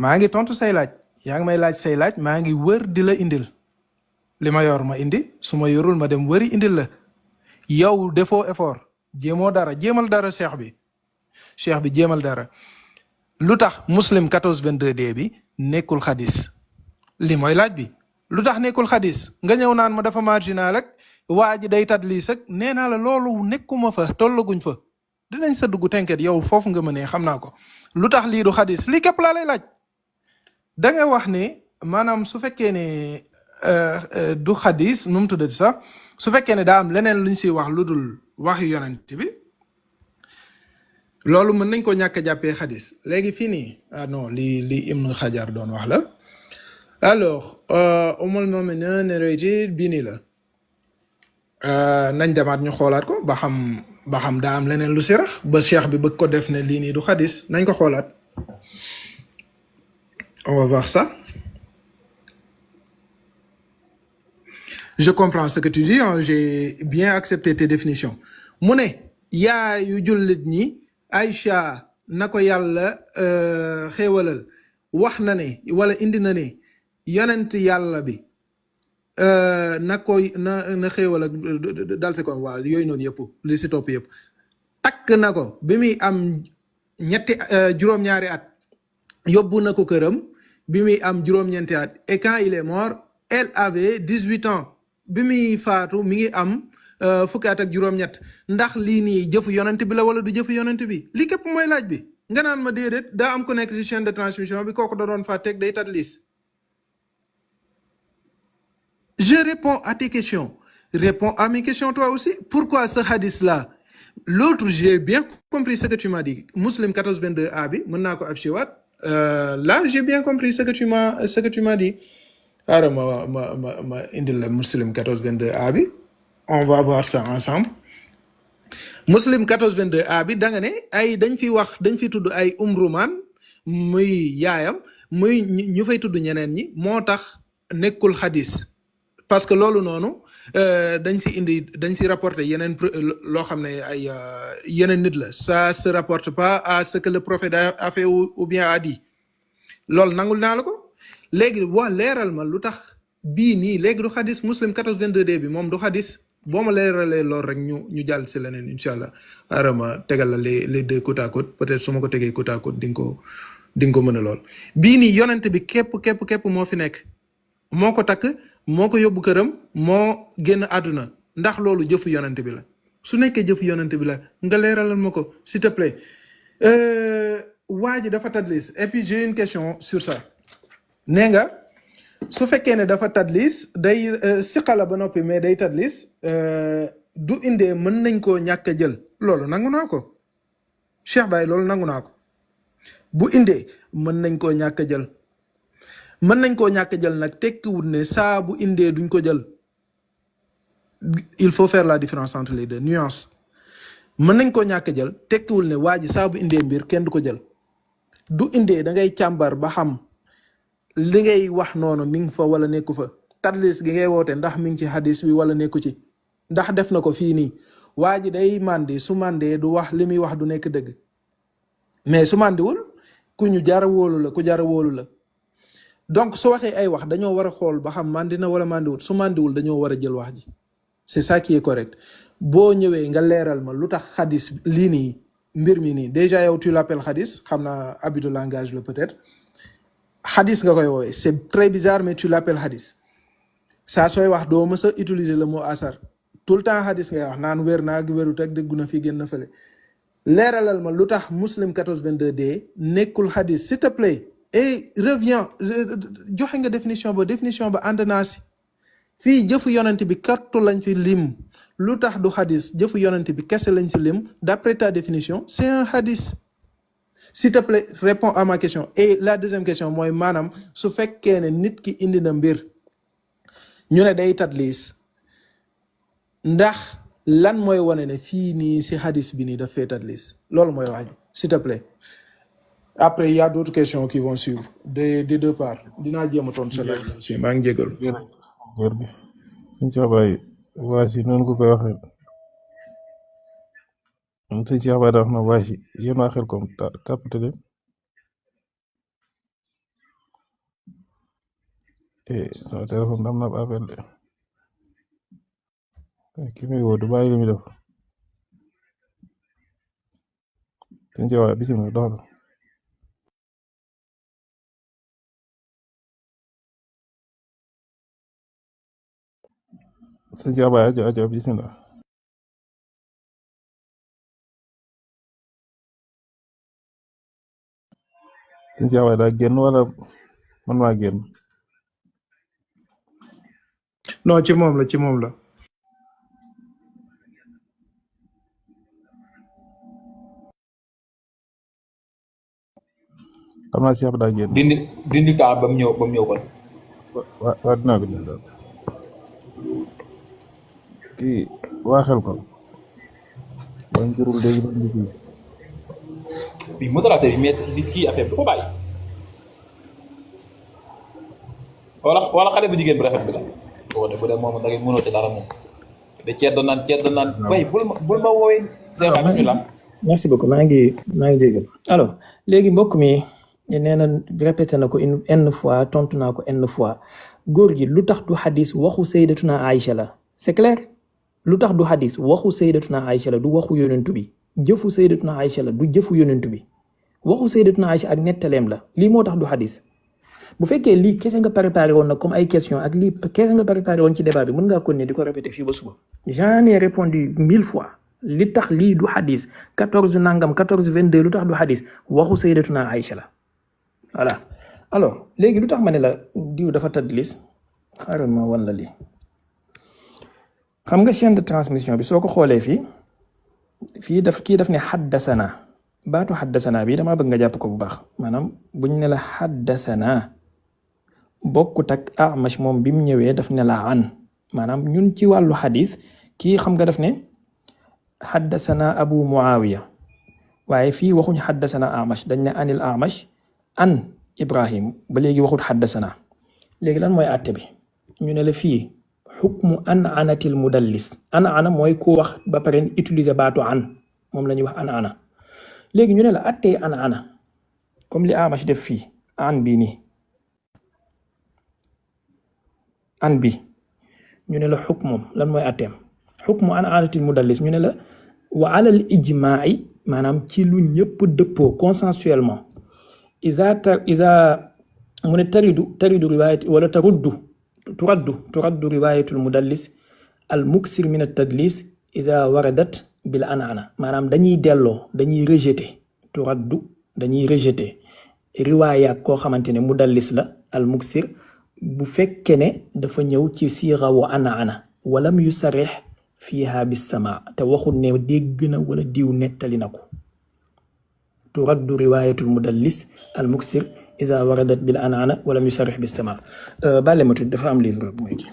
maa ngi tontu say laaj yaa ngi may laaj say laaj maa ngi wër di la indil li ma yor ma indi su ma yorul ma dem wëri indil la yow defoo effort jéemal dara cheikh bi jéemal dara lu tax muslim 1422D bi nekkul xadis li mooy laaj bi lu tax nekkul xadis nga ñëw naan ma dafa marginal ak waa ji day tadlis ak nee naa la loolu nekkuma fa tollaguñ fa dinañ sa dugg tenket yow foofu nga mënee xam naa ko lu tax lii du xadis lii képp laa lay laaj da nga wax ne maanaam su fekkee ne du xadis nu mu tuddati sax su fekkee ne daa am leneen luñ siy wax lu dul waxi yonent bi loolu mën nañ ko ñàkk a jàppee xadis léegi fii nii ah non li Ibn Hajar doon wax la alors Ummul Mu'minin narrated bii nii la nañ demaat ñu xoolaat ko ba xam daa am leneen lu si rax ba cheikh bi bëgg ko def ne lii nii du xadis nañ ko xoolaat on va voir ça. Je comprends ce que tu dis, hein, j'ai bien accepté tes définitions. mu ne yaayu jullit ñi Aïcha na ko yàlla xéewalal wax na ne wala indi na ne yonent yàlla bi na xéewal ak dal si ko waaw yooyu noonu yëpp li si topp yëpp takk na ko bi muy am juróom-ñaari at yóbbu na ko këram bi muy am juróom-ñeenti at et quand il est mort elle avait 18 ans bi muy faatu mi ngi am fukki at ak juróom-ñett ndax lii nii jëfu yonent bi la wala du jëfu yonent bi lii képp mooy laaj bi nga naan ma déedéet daa am ku nekk ci chaîne de transmission bi kooku da doon fàtteeg day tadlis. Je réponds à tes questions. Réponds à mes questions toi aussi. Pourquoi ce hadith-là? L'autre, j'ai bien compris ce que tu m'as dit. Muslim 1422A bi mën naa ko afficher. Là, j'ai bien compris ce que tu m'as dit. Alors ma indil la Muslim 1422A bi. On va voir ça ensemble. Muslim 1422A bi da nga ne ay dañ fi tudd ay umruman muy yaayam muy ñu fay tudd ñeneen ñi moo tax nekkul hadith. Parce que loolu noonu dañ si rapporter yeneen loo xam ne ay yeneen nit la ça se rapporte pas à ce que le prophète a fait ou bien a dit loolu nangul naa la ko léegi leeral ma lu tax bii nii léegi du xadis Muslim 1422D bi moom du xadis boo ma leeralee loolu rek ñu jàll si leneen incha allah xaaral ma tegal la les deux côte à côte peut-être su ma ko tegee côte à côte di nga ko mën a lool bii nii yonent bi képp moo fi nekk moo ko takk moo ko yóbbu këram moo génn àdduna ndax loolu jëfu yonent bi la su nekkee jëfu yonent bi la nga leeralal ma ko s'il te plaît waa ji dafa tadlis et puis j'ai une question sur ça nee nga su fekkee ne dafa tadlis day siqala ba noppi mais day tadlis du indee mën nañ koo ñàkk a jël loolu nangu naa ko Cheikh Baye loolu nangu naa ko bu indee mën nañ koo ñàkk a jël mën nañ koo ñàkk a jël nag tekkiwul ne saa bu indee duñ ko jël. Il faut faire la différence entre les deux nuance mën nañ koo ñàkk a jël tekkiwul ne waa ji saa bu indee mbir kenn du ko jël du indee da ngay càmbar ba xam li ngay wax noonu mi ngi fa wala nekku fa tadlis gi ngay woote ndax mi ngi ci hadis bi wala nekku ci ndax def na ko fii nii waa ji day màndi su màndee du wax li muy wax du nekk dëgg mais su màndiwul ku ñu jar a wóolu la ku jar a wóolu la donc su waxee ay wax dañoo war a xool ba xam màndi na wala màndiwul su màndiwul dañoo war a jël wax ji c'est ça qui est correct boo ñëwee nga leeral ma lu tax xadis lii nii mbir mi nii déjà yow tu l'appelles xadis xam naa abus de langage la peut-être xadis nga koy woowee c'est très bizarre mais tu l'appelles xadis saa sooy wax doo mës a utiliser le mot asar tout le temps xadis ngay wax naan wér naa wérut ak déggu na fii génn na fële leeralal ma lu tax muslim 1422D nekkul xadis s'il te plaît et reviens joxe nga définition ba ànd naa si fii jëfu yonent bi kartu lañ fi lim lu tax du xadis jëfu yonent bi kese lañ fi lim d'après ta définition c'est un hadis s'il te plaît réponds à ma question et la deuxième question mooy maanaam su fekkee ne nit ki indi na mbir ñu ne day tadlis ndax lan mooy wane ne fii nii si hadis bi nii daf fee tadlis loolu mooy wax s'il te plaît après il y a d'autres questions qui vont suivre des deux parts dinaa jéem a tontu sa laaj si maa ngi jégalu góor gi suñ Cheikh Baye waasi noonu ko koy waxee suñ Cheikh Baye daa wax na waasi yéen waa xel kom tàppate leen sama téléphone am na ab appel de ki may woo du bàyyi li muy def suñ Cheikh Baye bisimilah doxal suñ Cheikh Baye ajo bisimilah suñ Cheikh Baye daa génn wala man maa génn non ci moom la xam naa Cheikh daa génn dindi kaa ba mu ñëw kon. waa dinaa ko jël kii waa xel ko waa njurul léegi ba indi kii bi modérateur yi mais nit kii affaire bi du ko bàyyi wala xale bu jigéen bu rafet bi la boo def bu dee moom da ngay mënoo ci dara moom de ceeb naan bay bul ma woowee Cheikh bismillah merci beaucoup maa ngi jégal alors léegi mbokk mi nee na répété na ko une fois tontu naa ko une fois góor gi lu tax du xadis waxu sayyidatuna Aïcha la c'est clair lu tax du xadis waxu sayyidatuna Aïcha la du waxu yonentu bi jëfu sayyidatuna Aïcha la du jëfu yonentu bi waxu sayyidatuna Aïcha ak nettaleem la lii moo tax du xadis bu fekkee lii kese nga préparé woon nag comme ay question ak lii kese nga préparé woon ci débat bi mën ngaa continuer di ko répété fii ba suba j'en ai répondu 1000 fois li tax lii du xadis 14 nangam 14 22 lu tax du xadis waxu sayyidatuna Aïcha la voilà alors léegi lu tax ma ne la diw dafa tadlis xaaral ma wan la lii xam nga chaîne de transmission bi soo ko xoolee fii daf ne xaddasana baatu xaddasana bi damaa bëgg nga jàpp ko bu baax maanaam buñ ne la xaddasana bokkut ak Amash moom bi mu ñëwee daf ne la an maanaam ñun ci wàllu xadis kii xam nga daf ne xaddasana Abu Muawiya waaye fii waxuñ xaddasana Amash dañ ne anil Amash an Ibrahim ba léegi waxut xaddasana léegi lan mooy àtte bi ñu ne la fii xukmu an anatil mudallis an ana mooy ku wax ba pare utiliser baatu an moom la ñuy wax an ana léegi ñu ne la àttee an ana comme li Amash def fii an bii nii an bi ñu ne la xukmum lan mooy àtteem xukmu an anatil mudallis ñu ne la wa alal ijmaai maanaam ci lu ñëpp dëppoo consensuellement isa mu ne taridu riwayat wala turaddu riwayatul mudallis al muksir min at tadlis isa waradat bil anana maanaam dañuy rejeter riwaaya koo xamante ne mudallis la al muksir bu fekkee ne dafa ñëw ci siira wa ana walam yusarrih fiha bis sama te waxul ne dégg na wala diw nettali na ko turaddu riwayatul mudallis al muksir iza waradat bil anana walam yusarrih bis sama bàlle ma tudd dafa am livre bu muy kii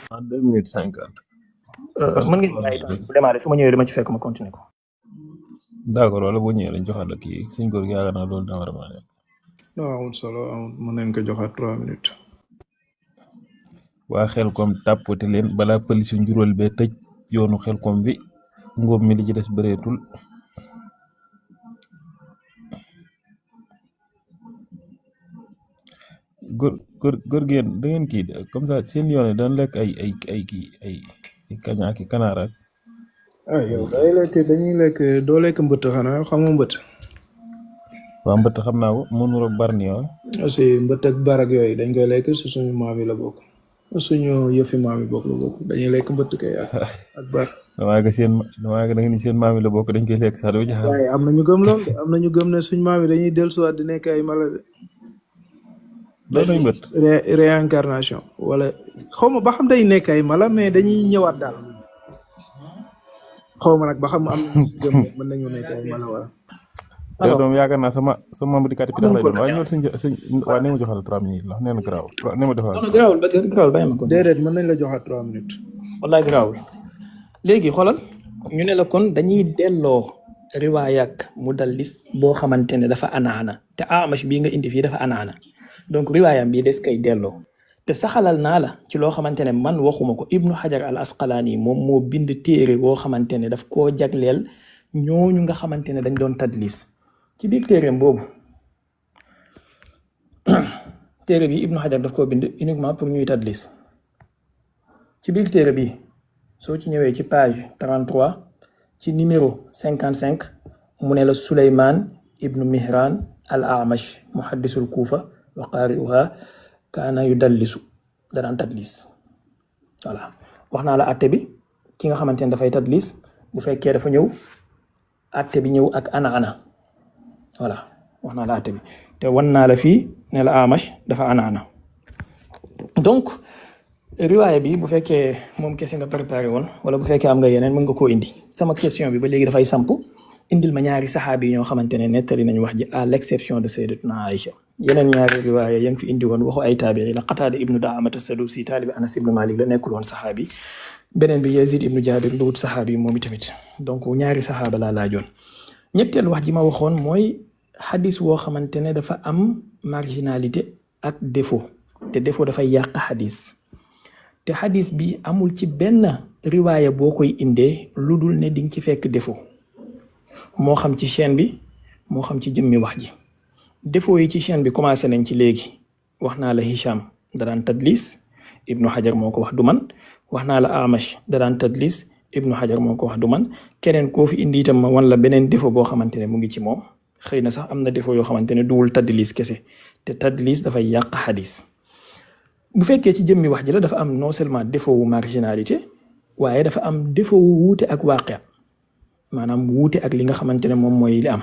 2 minutes 50. mën nga bàyyi temps bu démarré su ma ñëwee dama ci fekk ma continuer ko d'accord wala boo ñëwee lañ joxaat la kii suñ góor gi yaakaar naa loolu dina war a mën a nekk. non amul solo amul mën nañ ko joxaat 3 minutes. waa Xelcom tàppate leen balaa pëlis yu njuróol bee tëj yoonu Xelcom bi ngóob mi li ci des bëreetul. góor gi yéen da ngeen kii comme ça seen yoon yi dañ lekk ay kii ay kaña ak i kanaar ak ah yow dañuy lekk doo lekk mbëtt xanaa xamoo mbëtt. waa mbëtt xam naa ko mënu rek bar ni waa aussi mbëtt ak barak yooyu dañ koy lekk su suñu maam yi la bokk suñu yëfi maam yi bokk la bokk dañuy lekk mbëtt kay ak bar. damaa nga da nga ni seen maam yi la bokk dañ koy lekk sax doo jaxal. waaye am na ñu gëm loolu de am na ñu gëm ne suñu maam yi dañuy dellusiwaat di nekk ay mala de. loolu lañ mbëtt. réincarnation wala xaw ma ba xam day nekk ay mala mais dañuy ñëwaat daal xaw ma nag ba xam am na gëm mën nañu nekk ay mala wala. yow doom yaakaar naa sama membre di kati bi tax lay doon waaye ñëwal sëñ waa nee ma joxal 3 minutes la nee na garaaw nee ma defal. non garaawul bàyyi ma ko. déedéet mën nañ la joxaat 3 minutes. wallaay garaawul léegi xoolal ñu ne la kon dañuy delloo riwaayak mudallis boo xamante ne dafa anaana te Amash bii nga indi fii dafa anaana donc riwaayam bii des koy delloo te saxalal naa la ci loo xamante ne man waxuma ko Ibnu Hajar al Asqalaani moom moo bind téere boo xamante ne daf koo jagleel ñooñu nga xamante ne dañ doon tadlis ci biir téereem boobu téere bi Ibnu Hajar daf koo bind uniquement pour ñuy tadlis ci biir téere bi soo ci ñëwee ci page 33 ci numéro 55 mu ne la Souleymane ibnu Mihran al Amash muhaddisul Kuufa wa qaari'uha kaana yudallisu da daan tadlis voilà wax naa la atte bi ki nga xamante ne dafay tadlis bu fekkee dafa ñëw atte bi ñëw ak ana voilà wax naa la atte bi te wan naa la fii ne la Amash dafa ana donc riwaaya bi bu fekkee moom kese nga préparé woon wala bu fekkee am nga yeneen mën nga koo indi sama question bi ba léegi dafay samp indil ma ñaari saxaabi yi ñoo xamante ne nettali nañu wax ji à l'exception de sayyidatuna Aïcha yeneen ñaari riwaaya ya nga fi indi woon waxu ay taabii la Qataada ibnu Da'amat as-Sadusi taalibi Anas ibnu Malik la nekkul woon saxaabi beneen bi Yazid ibnu Jabir duwut saxaabi moom itamit donc ñaari saxaaba laa laajoon ñetteelu wax ji ma waxoon mooy xadis woo xamante ne dafa am marginalité ak défaut te défaut dafay yàq xadis te xadis bi amul ci benn riwaaya boo koy indee lu dul ne di nga ci fekk défaut moo xam ci chaîne bi moo xam ci jëmmi wax ji défaut yi ci chaîne bi commencé nañ ci léegi wax naa la Hisham daraan tadlis Ibnu Hajar moo ko wax du man wax naa la Amash daraan tadlis Ibnu Hajar moo ko wax du man keneen koo fi indi itam ma wan la beneen défaut boo xamante ne mu ngi ci moom xëy na sax am na défaut yoo xamante ne duwul tadlis kese te tadlis dafay yàq xadis bu fekkee ci jëmmi wax ji la dafa am non seulement défaut wu marginalité waaye dafa am défaut wu wuute ak waaqi maanaam wuute ak li nga xamante ne moom mooy li am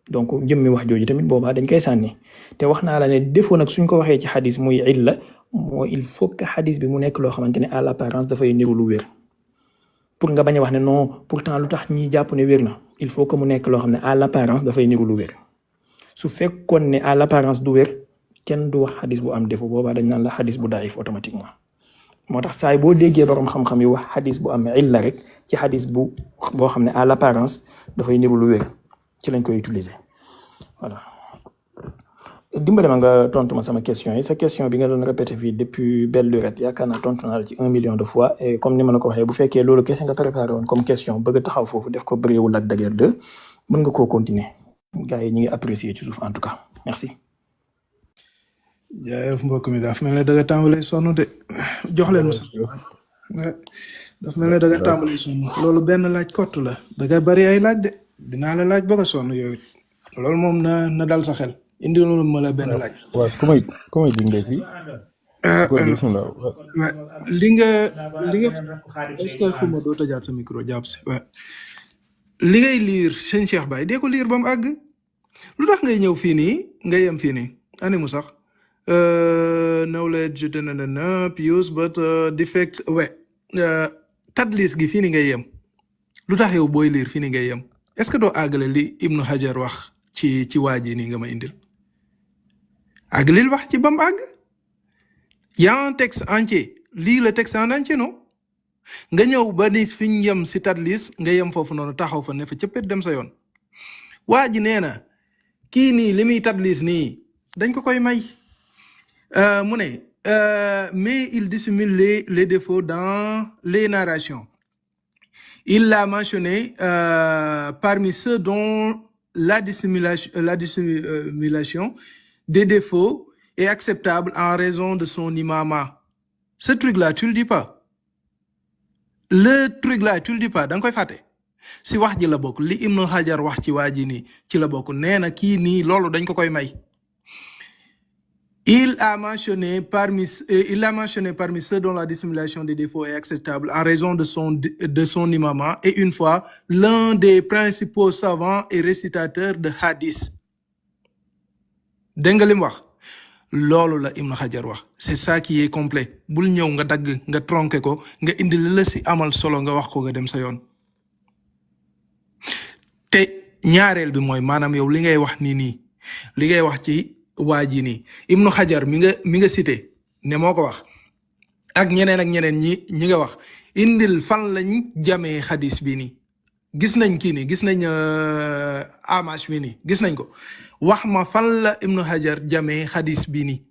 donc jëmmi wax jooju tamit boobaa dañ koy sànni te wax naa la ne défaut nag suñ ko waxee ci xadis muy illa moo il faut que xadis bi mu nekk loo xamante ne à l'apparence dafay niru lu wér pour nga bañ a wax ne non pourtant lu tax ñi jàpp ne wér na il faut que mu nekk loo xam ne à l'apparence dafay niru lu wér su fekkoon ne à l'apparence du wér kenn du wax xadis bu am défaut boobaa dañ naan la xadis bu daif automatiquement moo tax saay boo déggee borom xam-xam yi wax xadis bu am illa rek ci xadis boo xam ne à l'apparence dafay niru lu wér ci lañ koy utiliser voilà. dimbale ma nga tontu ma sama question yi sa question bi nga doon répété fii depuis belle lurette yaakaar naa tontu naa la ci 1 million de fois et comme ni ma la ko waxee bu fekkee loolu kese nga préparé woon comme question bëgg a taxaw foofu def ko bëreewul Lac de Guiers 2 mën nga koo continuer gars yi ñu ngi apprécier ci suuf en tout cas merci. jaayef mbokk mi dafa mel ne da nga tàmbalee sonn de jox leen ma sax dafa mel ne da nga tàmbalee sonn loolu benn laaj kott la da nga bari ay laaj de dinaa la laaj ba nga sonn yow it loolu moom na dal sa xel indi loolu ma la benn laaj. waaw ku may dindee fii. li nga est-ce que xuma doo tëjaat sa micro jàpp si li ngay liir sëñ Cheikh Baye dee ko liir ba mu àgg lu tax ngay ñëw fii nii nga yem fii nii ani mu sax knowledge pious but defect tadlis gi fii nii ngay yem lu tax yow booy liir fii ni ngay yem est-ce que doo àggale li Ibnu Hajar wax ci waa ji nii nga ma indil àggalil wax ci bam àgg y a un texte entier lii le texte en entier non nga ñëw ba ni fi ñu yem si tadlis nga yem foofu noonu taxaw fa ne fa cëppet dem sa yoon waa ji nee na kii nii li muy tadlis nii dañ ko koy may mu ne mais il dissimule les défauts dans les narrations. Il l'a mentionné parmi ceux dont la dissimulation des défauts est acceptable en raison de son imama. Ce truc-là, tu le dis pas. Le truc-là, tu le dis pas. Da nga koy fàtte si wax ji la bokk li Ibnu Hajar wax ci waa ji nii ci la bokk nee na kii nii loolu dañ ko koy may. Il a mentionné parmi ceux dont la dissimulation des défauts est acceptable en raison de son imama et une fois l'un des principaux savants et récitateurs de hadith. Dégg nga li mu wax loolu la Ibn Hajar wax c'est ça qui est complet bul ñëw nga dagg nga tronqué ko nga indi la si amal solo nga wax ko nga dem sa yoon te ñaareel bi mooy maanaam yow li ngay wax nii li ngay wax ci waa ji nii Ibnu Hajar mi nga cité ne moo ko wax ak ñeneen ñi nga wax indil fan lañ jamee xadis bi nii gis nañ kii nii gis nañ Amash bi nii gis nañ ko wax ma fan la Ibnu Hajar jamee xadis bi nii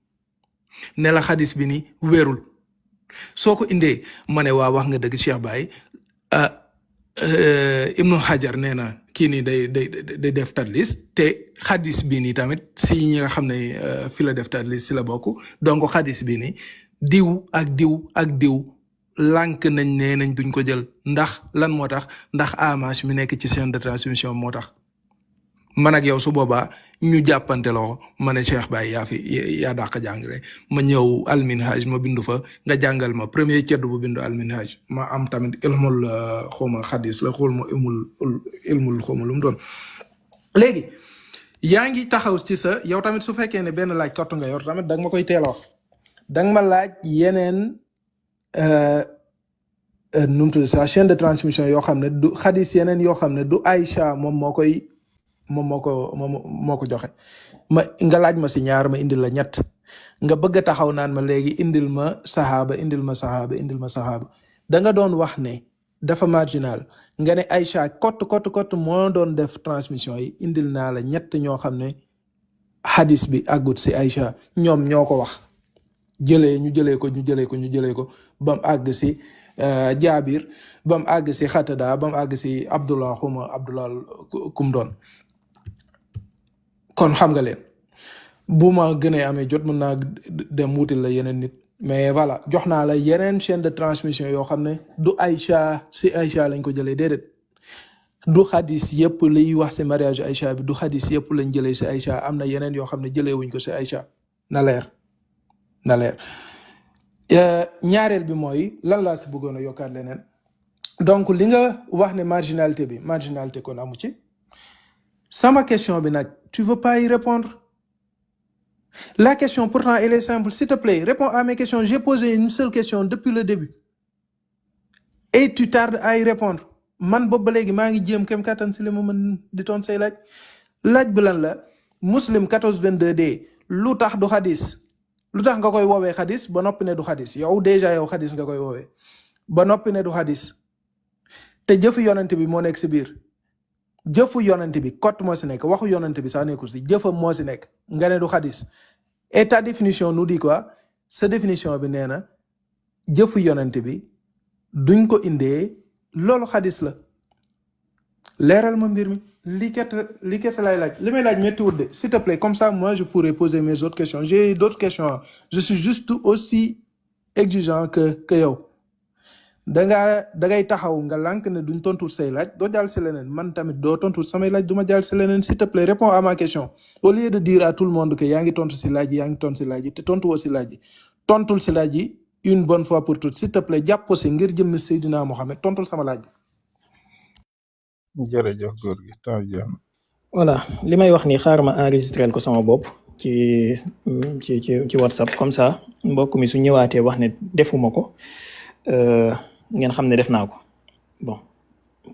ne la xadis bi nii wérul soo ko indee ma ne waa wax nga dëgg Cheikh Baye Ibnu Hajar nee na kii nii day def tadlis te xadis bii nii tamit si ñi nga xam ne fi la def tadlis si la bokk donc xadis bii nii diw ak diw lànk nañ duñ ko jël ndax lan moo tax ndax Amash mi nekk ci chaîne de transmission moo tax man ak yow su boobaa ñu jàppante loxo ma ne Cheikh Baye yaa dàq jàngale ma ñëw alminhaj ma bindu fa nga jàngal ma premier ceddu bu bindu alminhaj ma am tamit ilmul xawma xadis la xawma ilmul xawma lu mu doon léegi yaa ngi taxaw ci sa yow tamit su fekkee ne benn laaj kott nga yor tamit danga ma koy teel a wax danga ma laaj yeneen nu mu tudd sa chaîne de transmission yoo xam ne du xadis yeneen yoo xam ne du Aïcha moom moo ko joxe nga laaj ma si ñaar ma indil la ñett nga bëgg a taxaw naan ma léegi indil ma saxaaba da nga doon wax ne dafa marginal nga ne Aïcha kott moo doon def transmission yi indil naa la ñett ñoo xam ne hadis bi àggut si Aïcha ñoom ñoo ko wax ñu jëlee ko ba mu àgg si Jaabir ba mu àgg si Xatada ba mu àgg si Abdullah kum doon kon xam nga leen bu ma gënee amee jot mën naa dem wutil la yeneen nit mais voilà jox naa la yeneen chaîne de transmission yoo xam ne du Aïcha si Aïcha lañ ko jëlee déedéet du xadis yëpp liy wax si mariage Aïcha bi du xadis yëpp lañ jëlee si Aïcha am na yeneen yoo xam ne jëlee wuñ ko si Aïcha na leer ñaareel bi mooy lan laa si bëggoon a yokkaat leneen donc li nga wax ne marginalité kon amu ci sama question bi nag tu veux pas y répondre la question pourtant elle est simple s'il te plaît réponds à mes questions j'ai posé une seule question depuis le début et tu tardes à y répondre man boobu ba léegi maa ngi jéem kem kattan si li ma mën di toon say laaj bi lan la Muslim 1422D lu tax du xadis lu tax nga koy woowee xadis ba noppi ne du xadis yow déjà yow xadis nga koy woowee ba noppi ne du xadis te jëfu yonent bi moo nekk si biir jëfu yonent bi kot moo si nekk waxu yonent bi sax nekkul si jëfam moo si nekk nga ne du xadis et ta définition nous dit quoi sa définition bi nee na jëfu yonent bi duñ ko indee loolu xadis la leeral ma mbir mi li kese lay laaj li may laaj méttiwul de s'il te plaît comme ça moi je pourrais poser mes autres questions j'ai d'autres questions je suis juste aussi exigeant que yow dangay taxaw nga lànk ne duñ tontu say laaj doo jàll si leneen man tamit doo tontu samay laaj du ma jàll si leneen s'il te plaît réponds à ma question au lieu de dire à tout le monde que yaa ngi tontu si laaj yi te tontu woo si laaj yi tontul si laaj yi une bonne fois pour toutes s'il te plaît jàpp ko si ngir jëmmi Seydina Mohamed tontul sama laaj. jërëjëf góor gi temps jeex na. voilà li may wax ni xaar ma enregistré ko sama bopp ci WhatsApp comme ça mbokk mi su ñëwaatee wax ne defuma ko ngeen xam ne def naa ko bon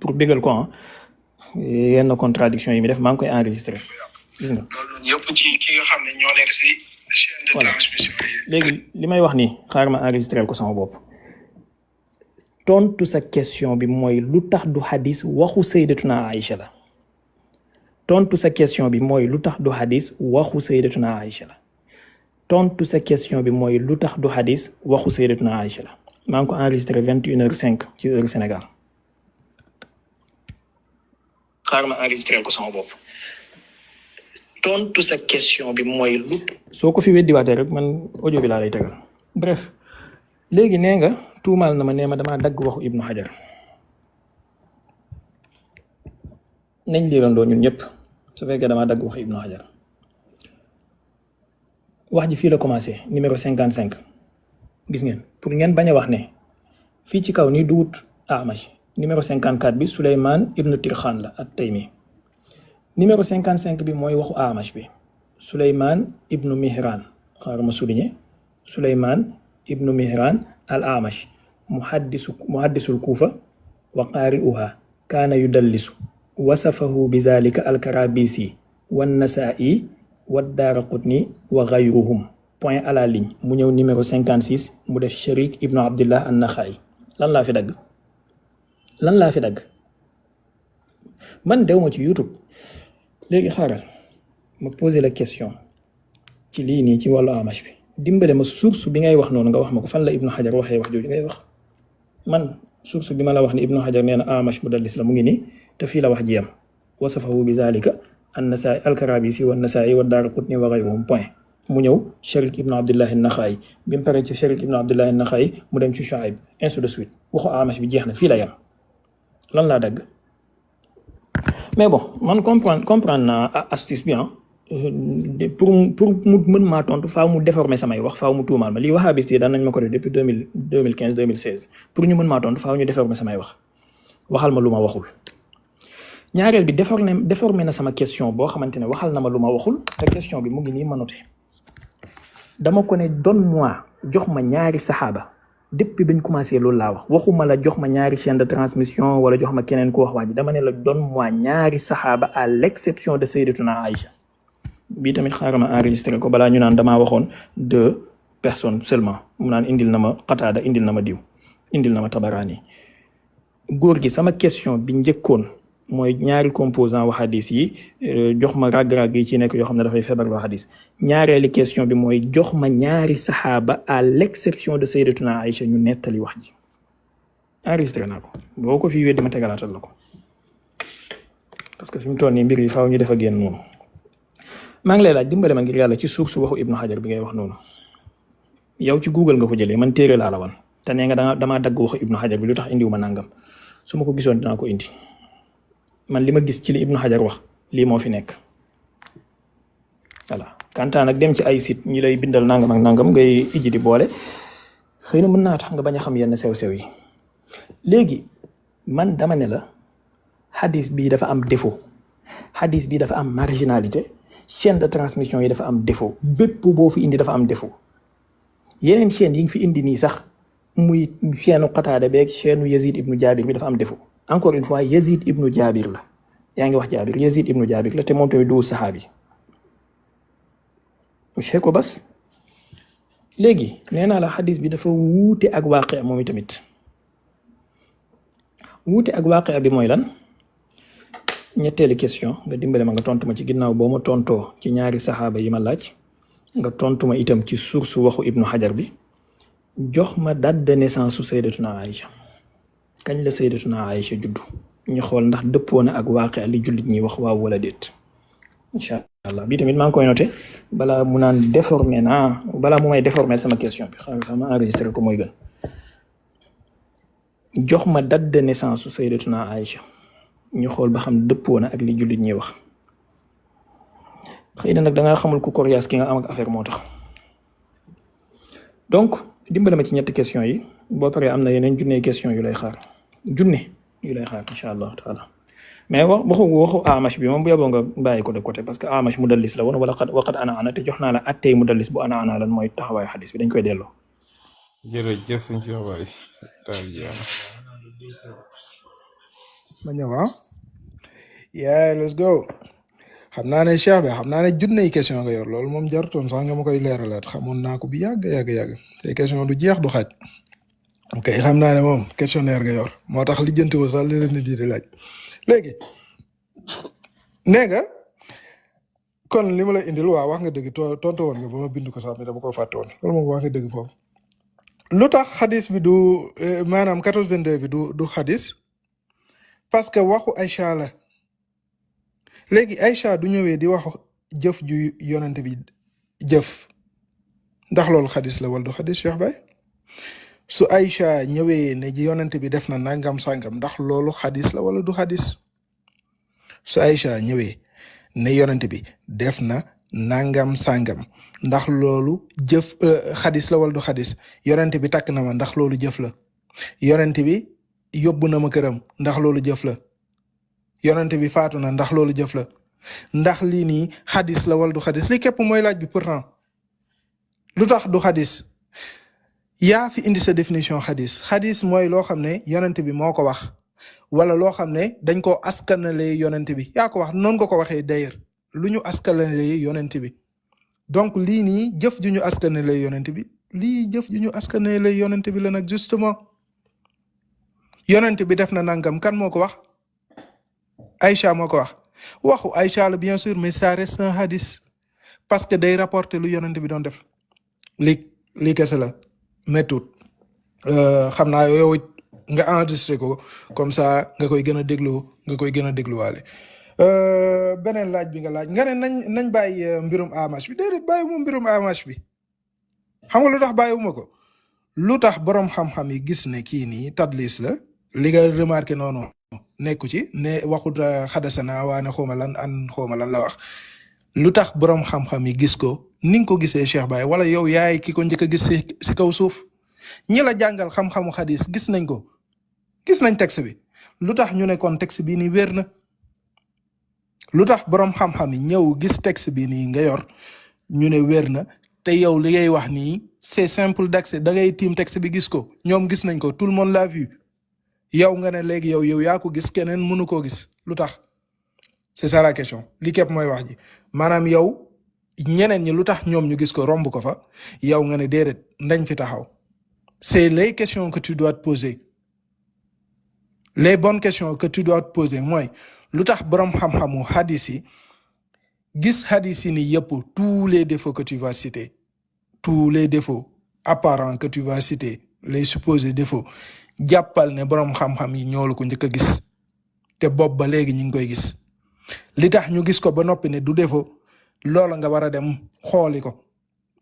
pour bégal ko yenn contradiction yi mi def maa ngi koy enregistré gis nga. loolu noonu yëpp ci ki nga xam ne ñoo nekk si chaîne de voilà transmission yi. léegi li may wax nii xaaral ma enregistré ko sama bopp tontu sa question bi mooy lu tax du hadis waxu sayyidatuna Aïcha la tontu sa question bi mooy lu tax du hadis waxu sayyidatuna Aïcha la tontu sa question bi mooy lu tax du hadis waxu sayyidatuna Aïcha la maa ngi ko enregistré 21h05 ci heure Sénégal xaaral ma enregistré ko sama bopp tontu sa question bi mooy lu. soo ko fi weddiwaatee rek man audio bi laa lay tegal bref léegi nee nga tuumaal na ma nee ma damaa dagg waxu Ibnu Hajar nañ liirandoo ñun ñëpp su fekkee damaa dagg waxu Ibnu Hajar wax ji fii la commencé numéro 55 gis ngeen pour ngeen bañ a wax ne fii ci kaw nii duwut Amash numéro 54 bi Souleymane Ibnu Tirxaan la at Taymi numéro 55 bi mooy waxu Amash bi Souleymane Ibnu Mihran xaaral ma souligné Souleymane Ibnu Mihran al Amash muhaddisul Kuufa wa qaari'uha kaana yudallisu wasafahu bi zalika al Karabisi wan Nasaa'i wa Daaraqutni wa gayruhum point à la ligne mu ñëw numéro 56 mu def Sharik Ibnu Abdillah an Naxaay lan laa fi dagg man dew ma ci YouTube léegi xaaral ma poser la question ci lii nii ci wàllu Amash bi dimbale ma source bi ngay wax noonu nga wax ma ko fan la Ibnu Hajar waxee wax jooju ngay wax man source bi ma la wax ni Ibnu Hajar nee na Amash mudallis la mu ngi nii te fii la wax ji yam wasafahu bi zalika an-Nasaa'i al-Karabisi wa an-Nasaa'i wa Daaraqutni wa gayruhum point mu ñëw Sharik Ibnu Abdillah an-Naxaay bi mu paree ci Sharik Ibnu Abdillah an-Naxaay mu dem ci Shuayb ainsi de suite waxu Amash bi jeex na fii la yam lan laa dagg. mais bon man comprendre naa astuce bi pour mu mën maa tontu faaw mu déformer samay wax faaw mu tuumaal ma lii wahabiste yi daan nañ ma ko def depuis 2015 2016 pour ñu mën maa tontu faaw ñu déformer samay wax waxal ma lu ma waxul. ñaareel bi déformer na sama question boo xamante ne waxal na ma lu ma waxul te question bi mu ngi nii ma noté dama ko ne donne-moi jox ma ñaari saxaaba depuis bañ commencé loolu laa wax waxuma la jox ma ñaari chaîne de transmission wala jox ma keneen ku wax waa ji dama ne la donne-moi ñaari saxaaba à l'exception de Sayyidatuna Aïcha bii tamit xaaral ma enregistré ko balaa ñu naan damaa waxoon 2 personnes seulement mu naan indil na ma Qataada indil na ma diw indil na ma Tabaraani góor gi sama question bi njëkkoon mooy ñaari composant wa hadis yi jox ma rag-rag yi ci nekk yoo xam ne dafay feebar wa hadis ñaareeli question bi mooy jox ma ñaari saxaaba à l'exception de Sayyidatuna Aïcha ñu nettali wax ji enregistré naa ko boo ko fi weddi ma tegalaatal la ko parce que fi mu toll nii mbir yi faaw ñu def ak yéen noonu maa ngi lay laaj dimbale ma ngir yàlla ci suuf su waxu Ibnu Hajar bi ngay wax noonu yow ci Google nga ko jëlee man téere laa la wan te nee nga damaa dagg waxu Ibnu Hajar bi lu tax indiwuma nangam su ma ko gisoon dinaa ko indi man li ma gis ci li Ibnu Hajar wax lii moo fi nekk voilà kantaan nag dem ci ay site ñi lay bindal nangam ak nangam ngay iji di boole xëy na mën naa tax nga bañ a xam yenn sew-sew yi léegi man dama ne la hadis bii dafa am défaut hadis bii dafa am marginalité chaîne de transmission yi dafa am défaut bépp boo fi indi dafa am défaut yeneen chaîne yi nga fi indi nii sax muy chaîne Qataada beeg chaîne Yazid ibnu Jaabir bi dafa am défaut encore une fois Yazid ibnu Jaabir la yaa ngi wax Jaabir Yazid ibnu Jaabir la te moom tamit du saxaabi monsieur ko bas léegi nee naa la xadis bi dafa wuute ak waaqi moom itamit wuute ak waaqi bi mooy lan ñetteeli question nga dimbale ma nga tontu ma ci ginnaaw boo ma tontoo ci ñaari saxaaba yi ma laaj nga tontu ma itam ci source waxu Ibnu Hajar bi jox ma date de naissance su Sayyidatuna Aïcha kañ la Sayyidatuna Aïcha juddu ñu xool ndax dëppoo na ak waaqi li jullit ñi wax waaw wala déet incha allah bii tamit maa ngi koy noté balaa mu naan déformé naa balaa mu may déformé sama question bi xam nga ma enregistré ko mooy gën jox ma date de naissance su Sayyidatuna Aïcha ñu xool ba xam dëppoo na ak li jullit ñi wax xëy na nag da ngaa xamul ku coriace ki nga am ak affaire moo tax donc dimbale ma ci ñetti question yi boo paree am na yeneen junne question yu lay xaar incha allah taala mais waxu Amash bi moom bu yeboo nga bàyyi ko de côté parce que Amash mudallis la woon wala waqad ana te jox naa la attey mudallis bu ana lan mooy taxawaayu xadis bi dañ koy delloo. jërëjëf sëñ si waay taal ma ñëw ah. Yeah, let's go. xam naa ne Cheikh bi xam naa ne junney question nga yor loolu moom jarutoon sax nga ma koy leeralaat xamoon naa ko bi yàgg te question du jeex du xaaj. ok xam naa ne moom questionnaire nga yor moo tax lijjanti woo sax li leen nit yi di laaj léegi nee nga kon li ma la indil waa wax nga dëgg tontu woon nga ba ma bind ko sax mi dama ko fàtte woon loolu moom wax nga dëgg foofu. lu tax xadis bi du maanaam 1422 bi du xadis parce que waxu Aïcha la léegi Aïcha du ñëwee di wax jëf ju yonent bi jëf ndax loolu xadis la wala du xadis Cheikh Baye su Aïcha ñëwee ne ji yonent bi def na nangam sangam ndax loolu xadis la wala du xadis su Aïcha ñëwee ne yonent bi def na nangam sangam ndax loolu jëf xadis la wala du xadis yonent bi takk na ma ndax loolu jëf la yonent bi yóbbu na ma këram ndax loolu jëf la yonent bi faatu na ndax loolu jëf la ndax lii nii xadis la wala du xadis li képp mooy laaj bi pourtant lu tax du xadis yaa fi indi sa définition xadis xadis mooy loo xam ne yonent bi moo ko wax wala loo xam ne dañ koo askanalee yonent bi yaa ko wax noonu nga ko waxee d'ailleurs lu ñu askanalee yonent bi donc lii nii jëf ju ñu askanalee yonent bi lii jëf ju ñu askanalee yonent bi la nag justement yonent bi def na nangam kan moo ko wax Aïcha moo ko wax waxu Aïcha la bien sûr mais ça reste un hadis parce que day rapporter lu yonent bi doon def lii kese la méttuut xam naa yow it nga enregistré ko comme ça nga koy gën a dégluwaale beneen laaj bi nga laaj nga ne nañ bàyyi mbirum Amash bi déedéet bàyyiwuma mbirum Amash bi xam nga lu tax bàyyiwuma ko lu tax borom xam-xam yi gis ne kii nii tadlis la li nga remarqué noonu nekku ci ne waxut xadasana waane xawma lan la wax lu tax borom xam-xam yi gis ko ni nga ko gisee Cheikh Baye wala yow yaay ki ko njëkk a gis si kaw suuf ñi la jàngal xam-xamu xadis gis nañ ko gis nañ texte bi lu tax ñu ne kon texte bii nii wér na lu tax borom xam-xam yi ñëw gis texte bi nii nga yor ñu ne wér na te yow li ngay wax nii c'est simple d'accès da ngay tiim texte bi gis ko ñoom gis nañ ko tout le monde l'a vu yow nga ne léegi yow yaa ko gis keneen mënu koo gis lu tax c'est ça la question li képp mooy wax ji maanaam yow ñeneen ñi lu tax ñoom ñu gis ko romb ko fa yow nga ne déedéet ndañ fi taxaw c'est les questions que tu dois te poser les bonnes questions que tu dois te poser mooy lu tax borom xam-xamu hadis yi gis hadis yi ni yëpp tous les défauts que tu vas citer tous les défauts apparents que tu vas citer les supposés défauts jàppal ne borom xam-xam yi ñoo la ko njëkk a gis te bopp ba léegi ñu ngi koy gis li tax ñu gis ko ba noppi ne du défaut loola nga war a dem xooli ko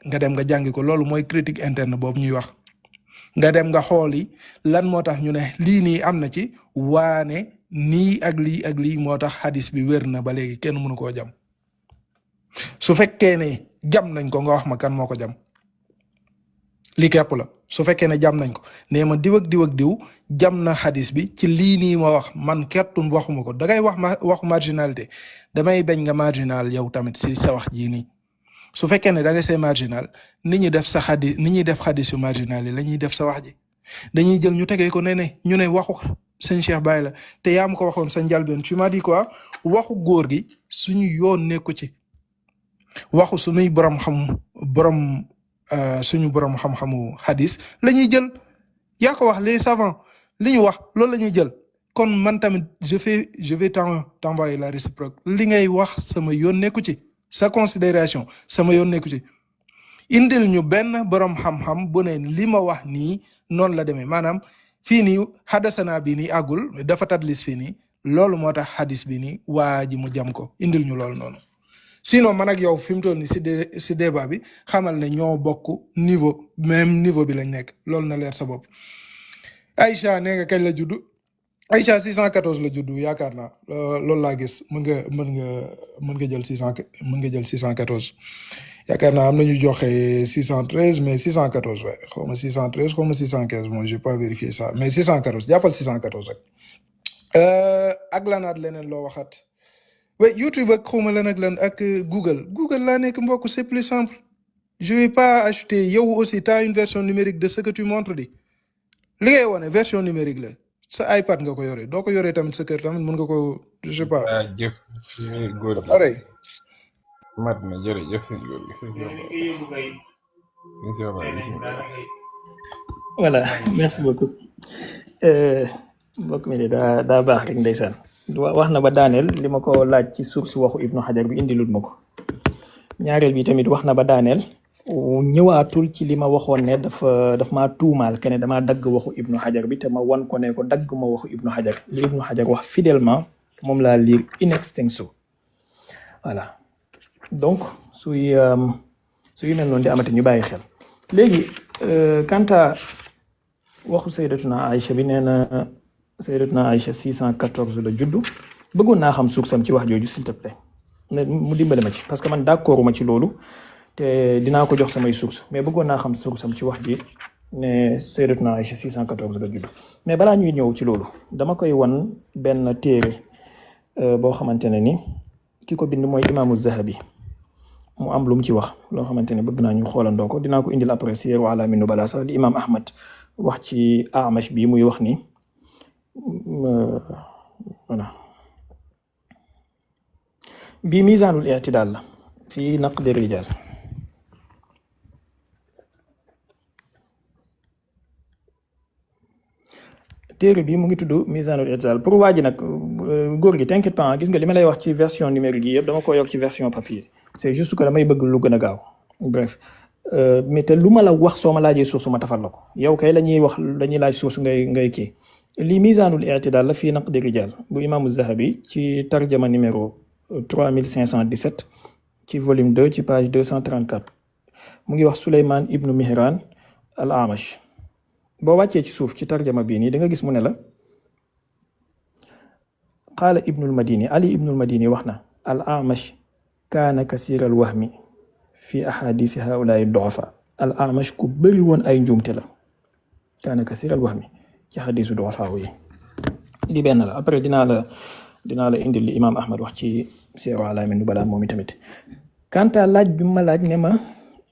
nga dem nga jàngi ko loolu mooy critique interne boobu ñuy wax nga dem nga xooli lan moo tax ñu ne lii nii am na ci waane nii ak lii moo tax hadis bi wér na ba léegi kenn mënu koo jam su fekkee ne jam nañ ko nga wax ma kan moo ko jam li képp la su fekkee ne jam nañ ko nee ma diw ak diw jam na hadis bi ci lii nii ma wax man kettun waxuma ko dangay wax ma waxu marginalité damay bañ nga marginal yow tamit si sa wax jii nii su fekkee ne da nga see marginal ni ñuy def sa xadis ni ñuy def xadis yu marginal yi la ñuy def sa wax ji dañuy jël ñu tegee ko ne ñu ne waxu sëñ Cheikh Baye la te yaa ma ko waxoon sa njalbeen tu m'as dit quoi waxu góor gi suñu yoon nekku ci waxu suñuy suñu borom xam-xamu hadis la ñuy jël yaa ko wax les savants li ñu wax loolu la ñuy jël kon man tamit je vais t'envoyer la réciproque li ngay wax sama yoon nekku ci sa considération sama yoon nekku ci indil ñu benn borom xam-xam bu ne li ma wax nii noonu la demee maanaam fii nii hadasana bi nii àggul dafa tadlis fii nii loolu moo tax hadis bi nii waa ji mu jam ko indil ñu loolu noonu sinon man ak yow fi mu toll nii si débat bi xamal ne ñoo bokk même niveau bi lañ nekk loolu na leer sa bopp. Aïcha nee nga kañ la juddu Aïcha 614 la juddu yaakaar naa loolu laa gis mën nga jël 614 yaakaar naa am nañu joxe 613 mais 614 waaye xaw ma 613 xaw ma 615 bon j'ai pas vérifié ça mais 614 jàppal 614 rek ak lanaat leneen loo waxaat. oui YouTube ak xawma lan ak lan ak Google laa nekk mbokk c'est plus simple je vais pas acheter yow aussi t'as une version numérique de ce que tu montres di li ngay wone version numérique la sa iPad nga ko yore doo ko yoree tamit sa kër tamit mën nga ko je sais pas jëf góor gi pareil. mat na jërëjëf sëñ góor gi sëñ Cheikh Baye bismillah. voilà merci beaucoup. mbokk mi de daa baax rek ndeysaan wax na ba daaneel li ma ko laaj ci source waxu Ibnu Hajar bi indilul ma ko. ñaareel bi tamit wax na ba daaneel ñëwaatul ci li ma waxoon ne daf maa tuumaal kene damaa dagg waxu Ibnu Hajar bi te ma wan ko ne ko dagg ma waxu Ibnu Hajar li Ibnu Hajar wax fidèlement moom laa lire in extenso. voilà donc suy mel noonu di amati ñu bàyyi xel. léegi quant à waxu Sayyidatuna Aïcha bi nee na Sayyidatuna Aïcha 614 la juddu bëggoon naa xam suuf sam ci wax jooju s'il te plaît mu dimbale ma ci parce que man d'accord ma ci loolu te dinaa ko jox samay source mais bëggoon naa xam suuf sam ci wax ji ne Sayyidatuna Aïcha 614 la juddu mais balaa ñuy ñëw ci loolu dama koy wan benn téere boo xamante ne ni ki ko bind mooy imaamu Zahabi mu am lu mu ci wax loo xamante ne bëgg naa ñu xoolandoo ko dinaa ko indil après Siyar A'laami Nubala sax di imaam Ahmad wax ci Amash bi muy wax ni voilà bi misaanul i'tidaal la fii naqdi rijaal téere bi mu ngi tudd misaanul i'tidaal pour waa ji nag góor gi t'inquiète pas gis nga li ma lay wax ci version numérique yi yëpp dama ko yokk ci version papier c'est juste que damay bëgg lu gën a gaaw bref mais te lu ma la wax soo ma laajee source ma tafal la ko yow kay la ñuy wax dañuy laaj source ngay kii li misaanul i'tidaal la fii naqdi rijaal bu imaamu Zahabi ci tarjama numéro 3517 ci volume 2 ci page 234 mu ngi wax Souleymane ibnu Mihran al Amash boo wàccee ci suuf ci tarjama bii nii da nga gis mu ne la qaala ibnul Madini Ali ibnul Madini wax na al Amash kaana kasiiral wahmi fi ahadisi haulaai du'afa al Amash ku bëri woon ay njuumte la kaana kasiiral wahmi ci hadisu du'afa yi di benn la après dinaa la indil li imaam Ahmad wax ci Siyar A'laami Nubala moom itamit quant à laaj bi ma laaj ne ma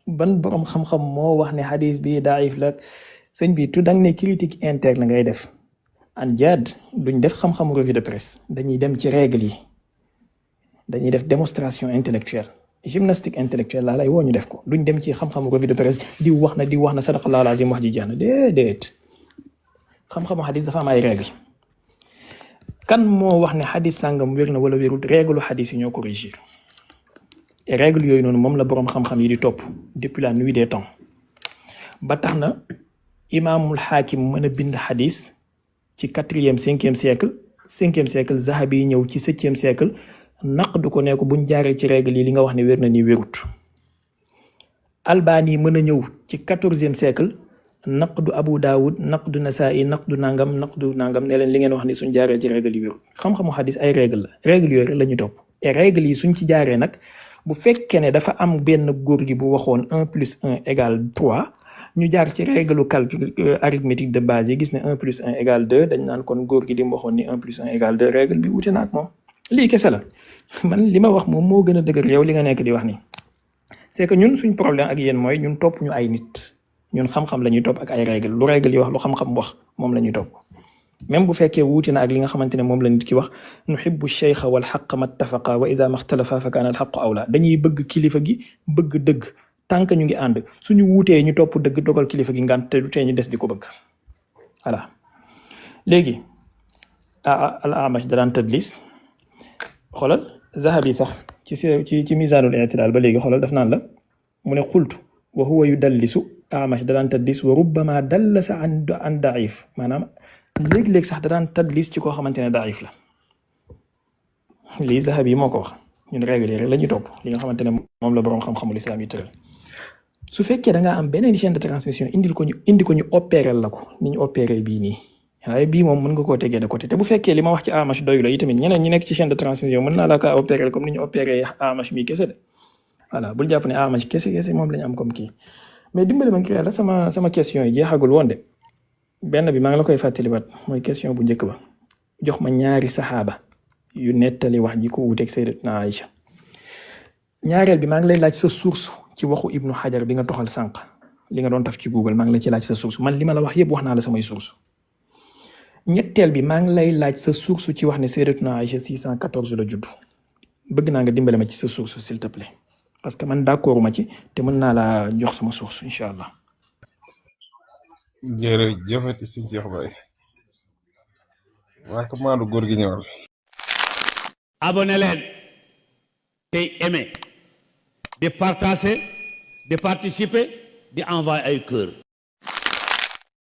ban borom xam-xam moo wax ne hadis bi daif la sëñ bi tu dang ne critique interne ngay def an jaad duñ def xam-xamu revue de presse dañuy dem ci règle yi dañuy def démonstration intellectuelle gymnastique intellectuelle laa lay woo ñu def ko duñ dem ci xam-xamu revue de presse di wax na sadaqallaahu al-aziim wax ji jeex na déedéet xam-xamu hadis dafa am ay règle kan moo wax ne xadis sàngam wér na wala wérul règle xadis yi ñoo ko régir et règle yooyu noonu moom la boroom xam-xam yi di topp depuis la nuit des temps ba tax na imaamul xaakim mën a bind xadis ci 4e 5e siècle Zahabi yi ñëw ci 7e siècle naqdu ko ne ko buñ jaaree ci règle yi li nga wax ne wér na ni wérut Albani mën a ñëw ci 14e siècle naqdu Abu Daawud naqdu Nasaa'i naqdu nangam ne leen li ngeen wax ni suñ jaaree ci règle yi wéru xam-xamu xadis ay règle la règle yooyu rek la ñuy topp et règle yi suñ ci jaaree nag bu fekkee ne dafa am benn góor gi bu waxoon 1 + 1 = 3 ñu jaar ci règle calcul arithmétique de base yi gis ne 1 + 1 = 2 dañ naan kon góor gi di mu waxoon ni 1 + 1 = 2 règle bi wuute na ak moom lii kese la man li ma wax moom moo gën a dëgër yow li nga nekk di wax nii c'est que ñun suñ problème ak yéen mooy ñun topp ñu ay nit ñun xam-xam la ñuy topp ak ay règle lu règle yi wax lu xam-xam wax moom la ñuy topp même bu fekkee wuute na ak li nga xamante ne moom la nit ki wax nuhibbu cheikha wal xaq mattafaqa wa ida maxtalafa fa kaana al xaqu awla dañuy bëgg kilifa gi bëgg dëgg tant que ñu ngi ànd suñu wuutee ñu topp dëgg dogal kilifa gi ngant te du tee ñu des di ko bëgg voilà léegi al Amash da daan tadlis xoolal Zahabi sax ci misaanul i'tidaal ba léegi xoolal daf naan la mu ne xultu wa huwa yudallisu Amash da daan tadlis wa rubbama dallasa an daif maanaam léeg-léeg sax da daan tadlis ci koo xamante ne daif la lii Zahabi moo ko wax ñun règle yi rek la ñuy topp li nga xamante ne moom la boroom xam-xamul islam yi tëral su fekkee da ngaa am beneen chaîne de transmission indi ko ñu opérer la ko ni ñu opérer bii nii waaye bii moom mën nga koo tegee de côté te bu fekkee li ma wax ci Amash doyu la itamit ñeneen ñi nekk ci chaîne de transmission mën naa la kaa opérer comme ni ñu opérer Amash mii kese de voilà bul jàpp ne Amash kese moom la ñu am comme kii mais dimbali ma ngir yàlla sama question yi jeexagul woon de benn bi maa ngi la koy fàttaliwaat mooy question bu njëkk ba jox ma ñaari saxaaba yu nettali wax ji ko wuuteeg Sayyidatuna Aïcha ñaareel bi maa ngi lay laaj sa source ci waxu Ibnu Hajar bi nga toxal sànq li nga doon taf ci Google maa ngi la ci laaj sa source man li ma la wax yëpp wax naa la samay source ñetteel bi maa ngi lay laaj sa source ci wax ne Sayyidatuna Aïcha 614 la judd bëgg naa nga dimbale ma ci sa source s'il te plaît parce que man d'accord ma ci te mën naa laa jox sama source incha allah. jërëjëfati sëñ Cheikh Baye waa ko maandu góor gi ñëwal. abonné leen tey aimé di partager di participer di envoyer ay cœur